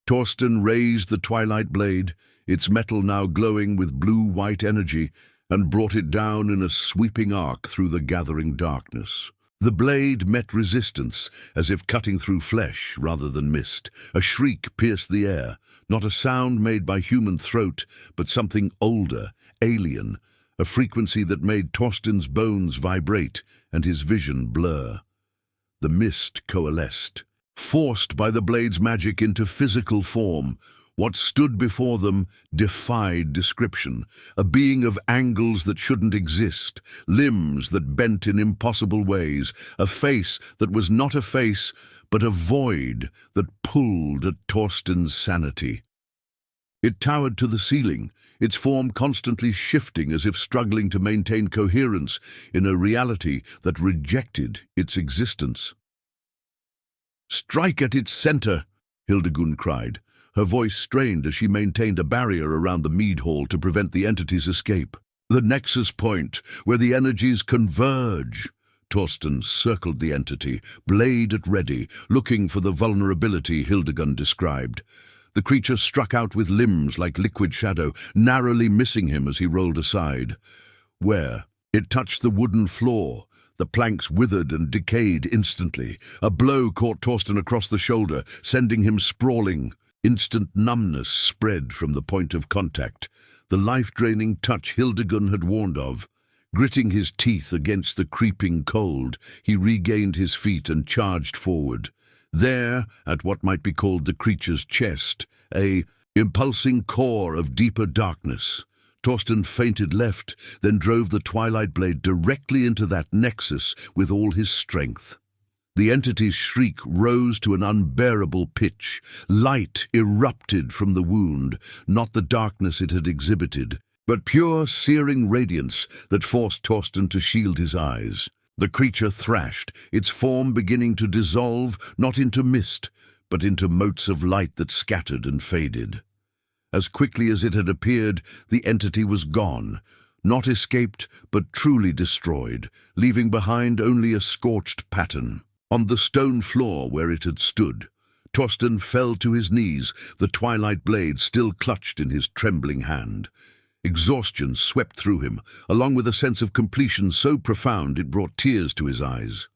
Torsten raised the twilight blade, its metal now glowing with blue-white energy, and brought it down in a sweeping arc through the gathering darkness. The blade met resistance, as if cutting through flesh rather than mist. A shriek pierced the air, not a sound made by human throat, but something older, alien, a frequency that made Torsten's bones vibrate and his vision blur. The mist coalesced, forced by the blade's magic into physical form. What stood before them defied description, a being of angles that shouldn't exist, limbs that bent in impossible ways, a face that was not a face, but a void that pulled at Torsten's sanity. It towered to the ceiling, its form constantly shifting as if struggling to maintain coherence in a reality that rejected its existence. "Strike at its center!" Hildegunn cried, her voice strained as she maintained a barrier around the Mead-Hall to prevent the entity's escape. "The nexus point, where the energies converge." Torsten circled the entity, blade at ready, looking for the vulnerability Hildegunn described. The creature struck out with limbs like liquid shadow, narrowly missing him as he rolled aside. Where? It touched the wooden floor. The planks withered and decayed instantly. A blow caught Torsten across the shoulder, sending him sprawling. Instant numbness spread from the point of contact, the life-draining touch Hildegunn had warned of. Gritting his teeth against the creeping cold, he regained his feet and charged forward. There, at what might be called the creature's chest, a impulsing core of deeper darkness. Torsten feinted left, then drove the twilight blade directly into that nexus with all his strength. The entity's shriek rose to an unbearable pitch. Light erupted from the wound, not the darkness it had exhibited, but pure, searing radiance that forced Torsten to shield his eyes. The creature thrashed, its form beginning to dissolve, not into mist, but into motes of light that scattered and faded. As quickly as it had appeared, the entity was gone, not escaped, but truly destroyed, leaving behind only a scorched pattern. On the stone floor where it had stood, Torsten fell to his knees, the twilight blade still clutched in his trembling hand. Exhaustion swept through him, along with a sense of completion so profound it brought tears to his eyes.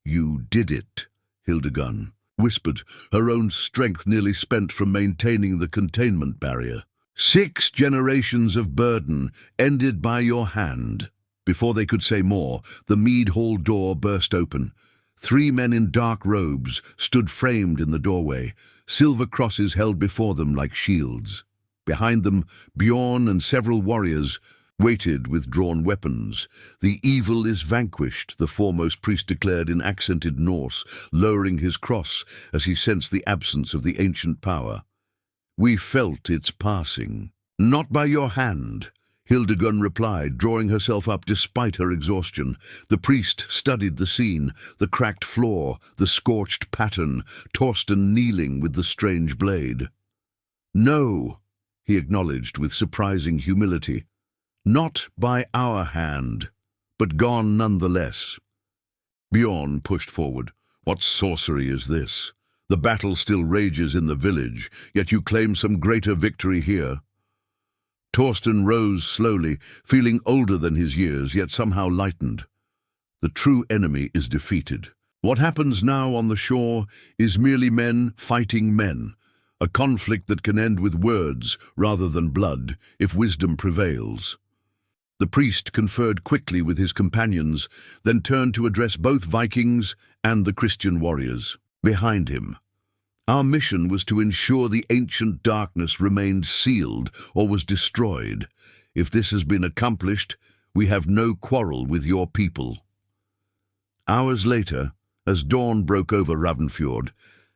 "You did it," Hildegunn whispered, her own strength nearly spent from maintaining the containment barrier. "6 generations of burden ended by your hand." Before they could say more, the Mead-Hall door burst open. 3 men in dark robes stood framed in the doorway, silver crosses held before them like shields. Behind them, Bjorn and several warriors waited with drawn weapons. "The evil is vanquished," the foremost priest declared in accented Norse, lowering his cross as he sensed the absence of the ancient power. "We felt its passing." "Not by your hand," Hildegunn replied, drawing herself up despite her exhaustion. The priest studied the scene, the cracked floor, the scorched pattern, Torsten kneeling with the strange blade. "No," he acknowledged with surprising humility. "Not by our hand, but gone nonetheless." Bjorn pushed forward. "What sorcery is this? The battle still rages in the village, yet you claim some greater victory here." Torsten rose slowly, feeling older than his years, yet somehow lightened. "The true enemy is defeated. What happens now on the shore is merely men fighting men, a conflict that can end with words rather than blood, if wisdom prevails." The priest conferred quickly with his companions, then turned to address both Vikings and the Christian warriors behind him. "Our mission was to ensure the ancient darkness remained sealed or was destroyed. If this has been accomplished, we have no quarrel with your people." Hours later, as dawn broke over Ravnfjord,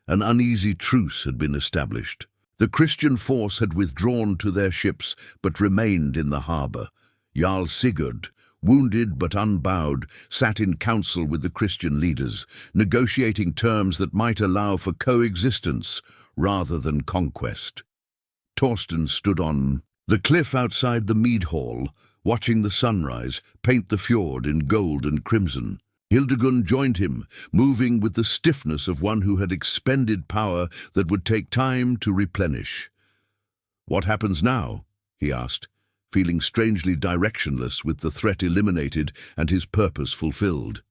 an uneasy truce had been established. The Christian force had withdrawn to their ships but remained in the harbour. Jarl Sigurd, wounded but unbowed, sat in council with the Christian leaders, negotiating terms that might allow for coexistence rather than conquest. Torsten stood on the cliff outside the Mead-Hall, watching the sunrise paint the fjord in gold and crimson. Hildegunn joined him, moving with the stiffness of one who had expended power that would take time to replenish. "What happens now?" he asked, feeling strangely directionless with the threat eliminated and his purpose fulfilled.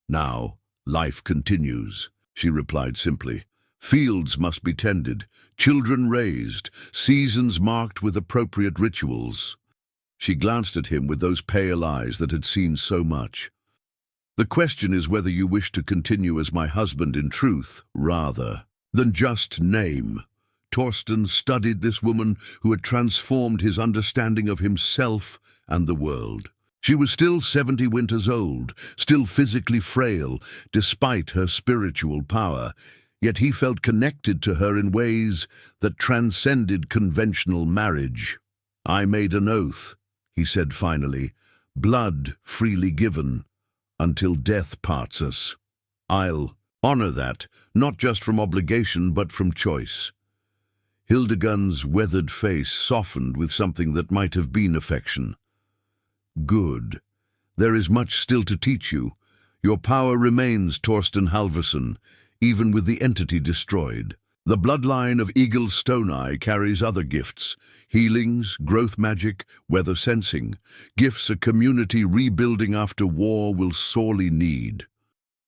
"Now, life continues," she replied simply. "Fields must be tended, children raised, seasons marked with appropriate rituals." She glanced at him with those pale eyes that had seen so much. "The question is whether you wish to continue as my husband in truth, rather than just name." Torsten studied this woman who had transformed his understanding of himself and the world. She was still 70 winters old, still physically frail, despite her spiritual power, yet he felt connected to her in ways that transcended conventional marriage. "I made an oath," he said finally, "blood freely given, until death parts us. I'll honor that, not just from obligation but from choice." Hildegunn's weathered face softened with something that might have been affection. "Good. There is much still to teach you. Your power remains, Torsten Halvorson, even with the entity destroyed. The bloodline of Eagle Stone-Eye carries other gifts: healings, growth magic, weather sensing, gifts a community rebuilding after war will sorely need."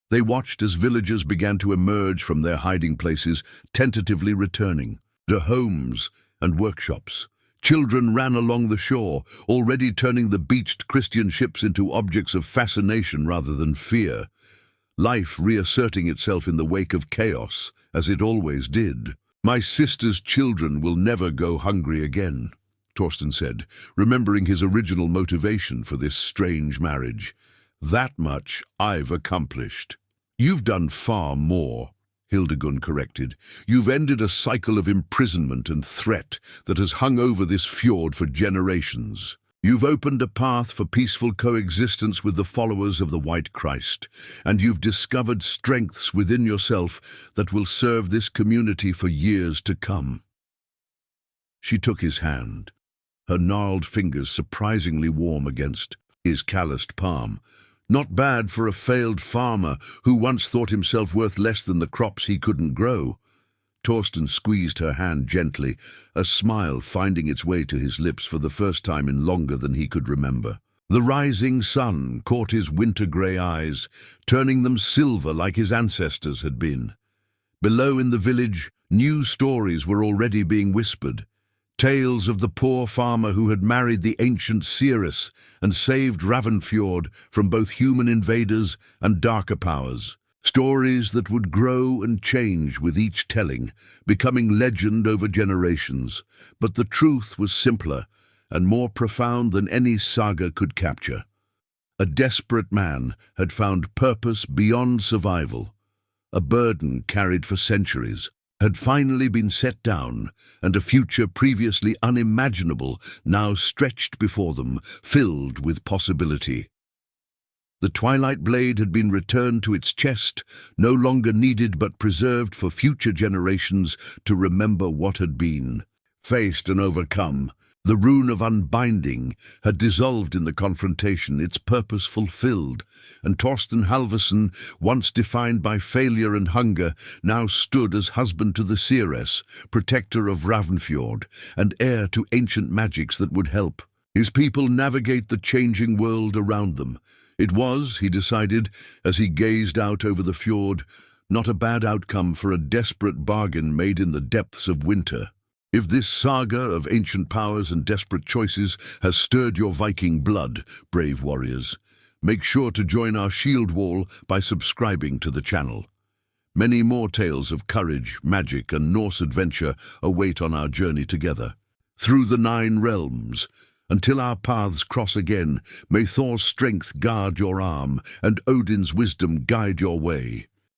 They watched as villagers began to emerge from their hiding places, tentatively returning to homes and workshops. Children ran along the shore, already turning the beached Christian ships into objects of fascination rather than fear. Life reasserting itself in the wake of chaos, as it always did. "My sister's children will never go hungry again," Torsten said, remembering his original motivation for this strange marriage. "That much I've accomplished." "You've done far more," Hildegunn corrected. "You've ended a cycle of imprisonment and threat that has hung over this fjord for generations. You've opened a path for peaceful coexistence with the followers of the White Christ, and you've discovered strengths within yourself that will serve this community for years to come." She took his hand, her gnarled fingers surprisingly warm against his calloused palm. Not bad for a failed farmer who once thought himself worth less than the crops he couldn't grow. Torsten squeezed her hand gently, a smile finding its way to his lips for the first time in longer than he could remember. The rising sun caught his winter-grey eyes, turning them silver like his ancestors had been. Below in the village, new stories were already being whispered. Tales of the poor farmer who had married the ancient Seeress and saved Ravnfjord from both human invaders and darker powers. Stories that would grow and change with each telling, becoming legend over generations. But the truth was simpler and more profound than any saga could capture. A desperate man had found purpose beyond survival. A burden carried for centuries had finally been set down, and a future previously unimaginable now stretched before them, filled with possibility. The twilight blade had been returned to its chest, no longer needed but preserved for future generations to remember what had been. Faced and overcome, the rune of unbinding had dissolved in the confrontation, its purpose fulfilled, and Torsten Halvorson, once defined by failure and hunger, now stood as husband to the Seeress, protector of Ravnfjord, and heir to ancient magics that would help his people navigate the changing world around them. It was, he decided, as he gazed out over the fjord, not a bad outcome for a desperate bargain made in the depths of winter. If this saga of ancient powers and desperate choices has stirred your Viking blood, brave warriors, make sure to join our shield wall by subscribing to the channel. Many more tales of courage, magic, and Norse adventure await on our journey together. Through the 9 realms, until our paths cross again, may Thor's strength guard your arm and Odin's wisdom guide your way.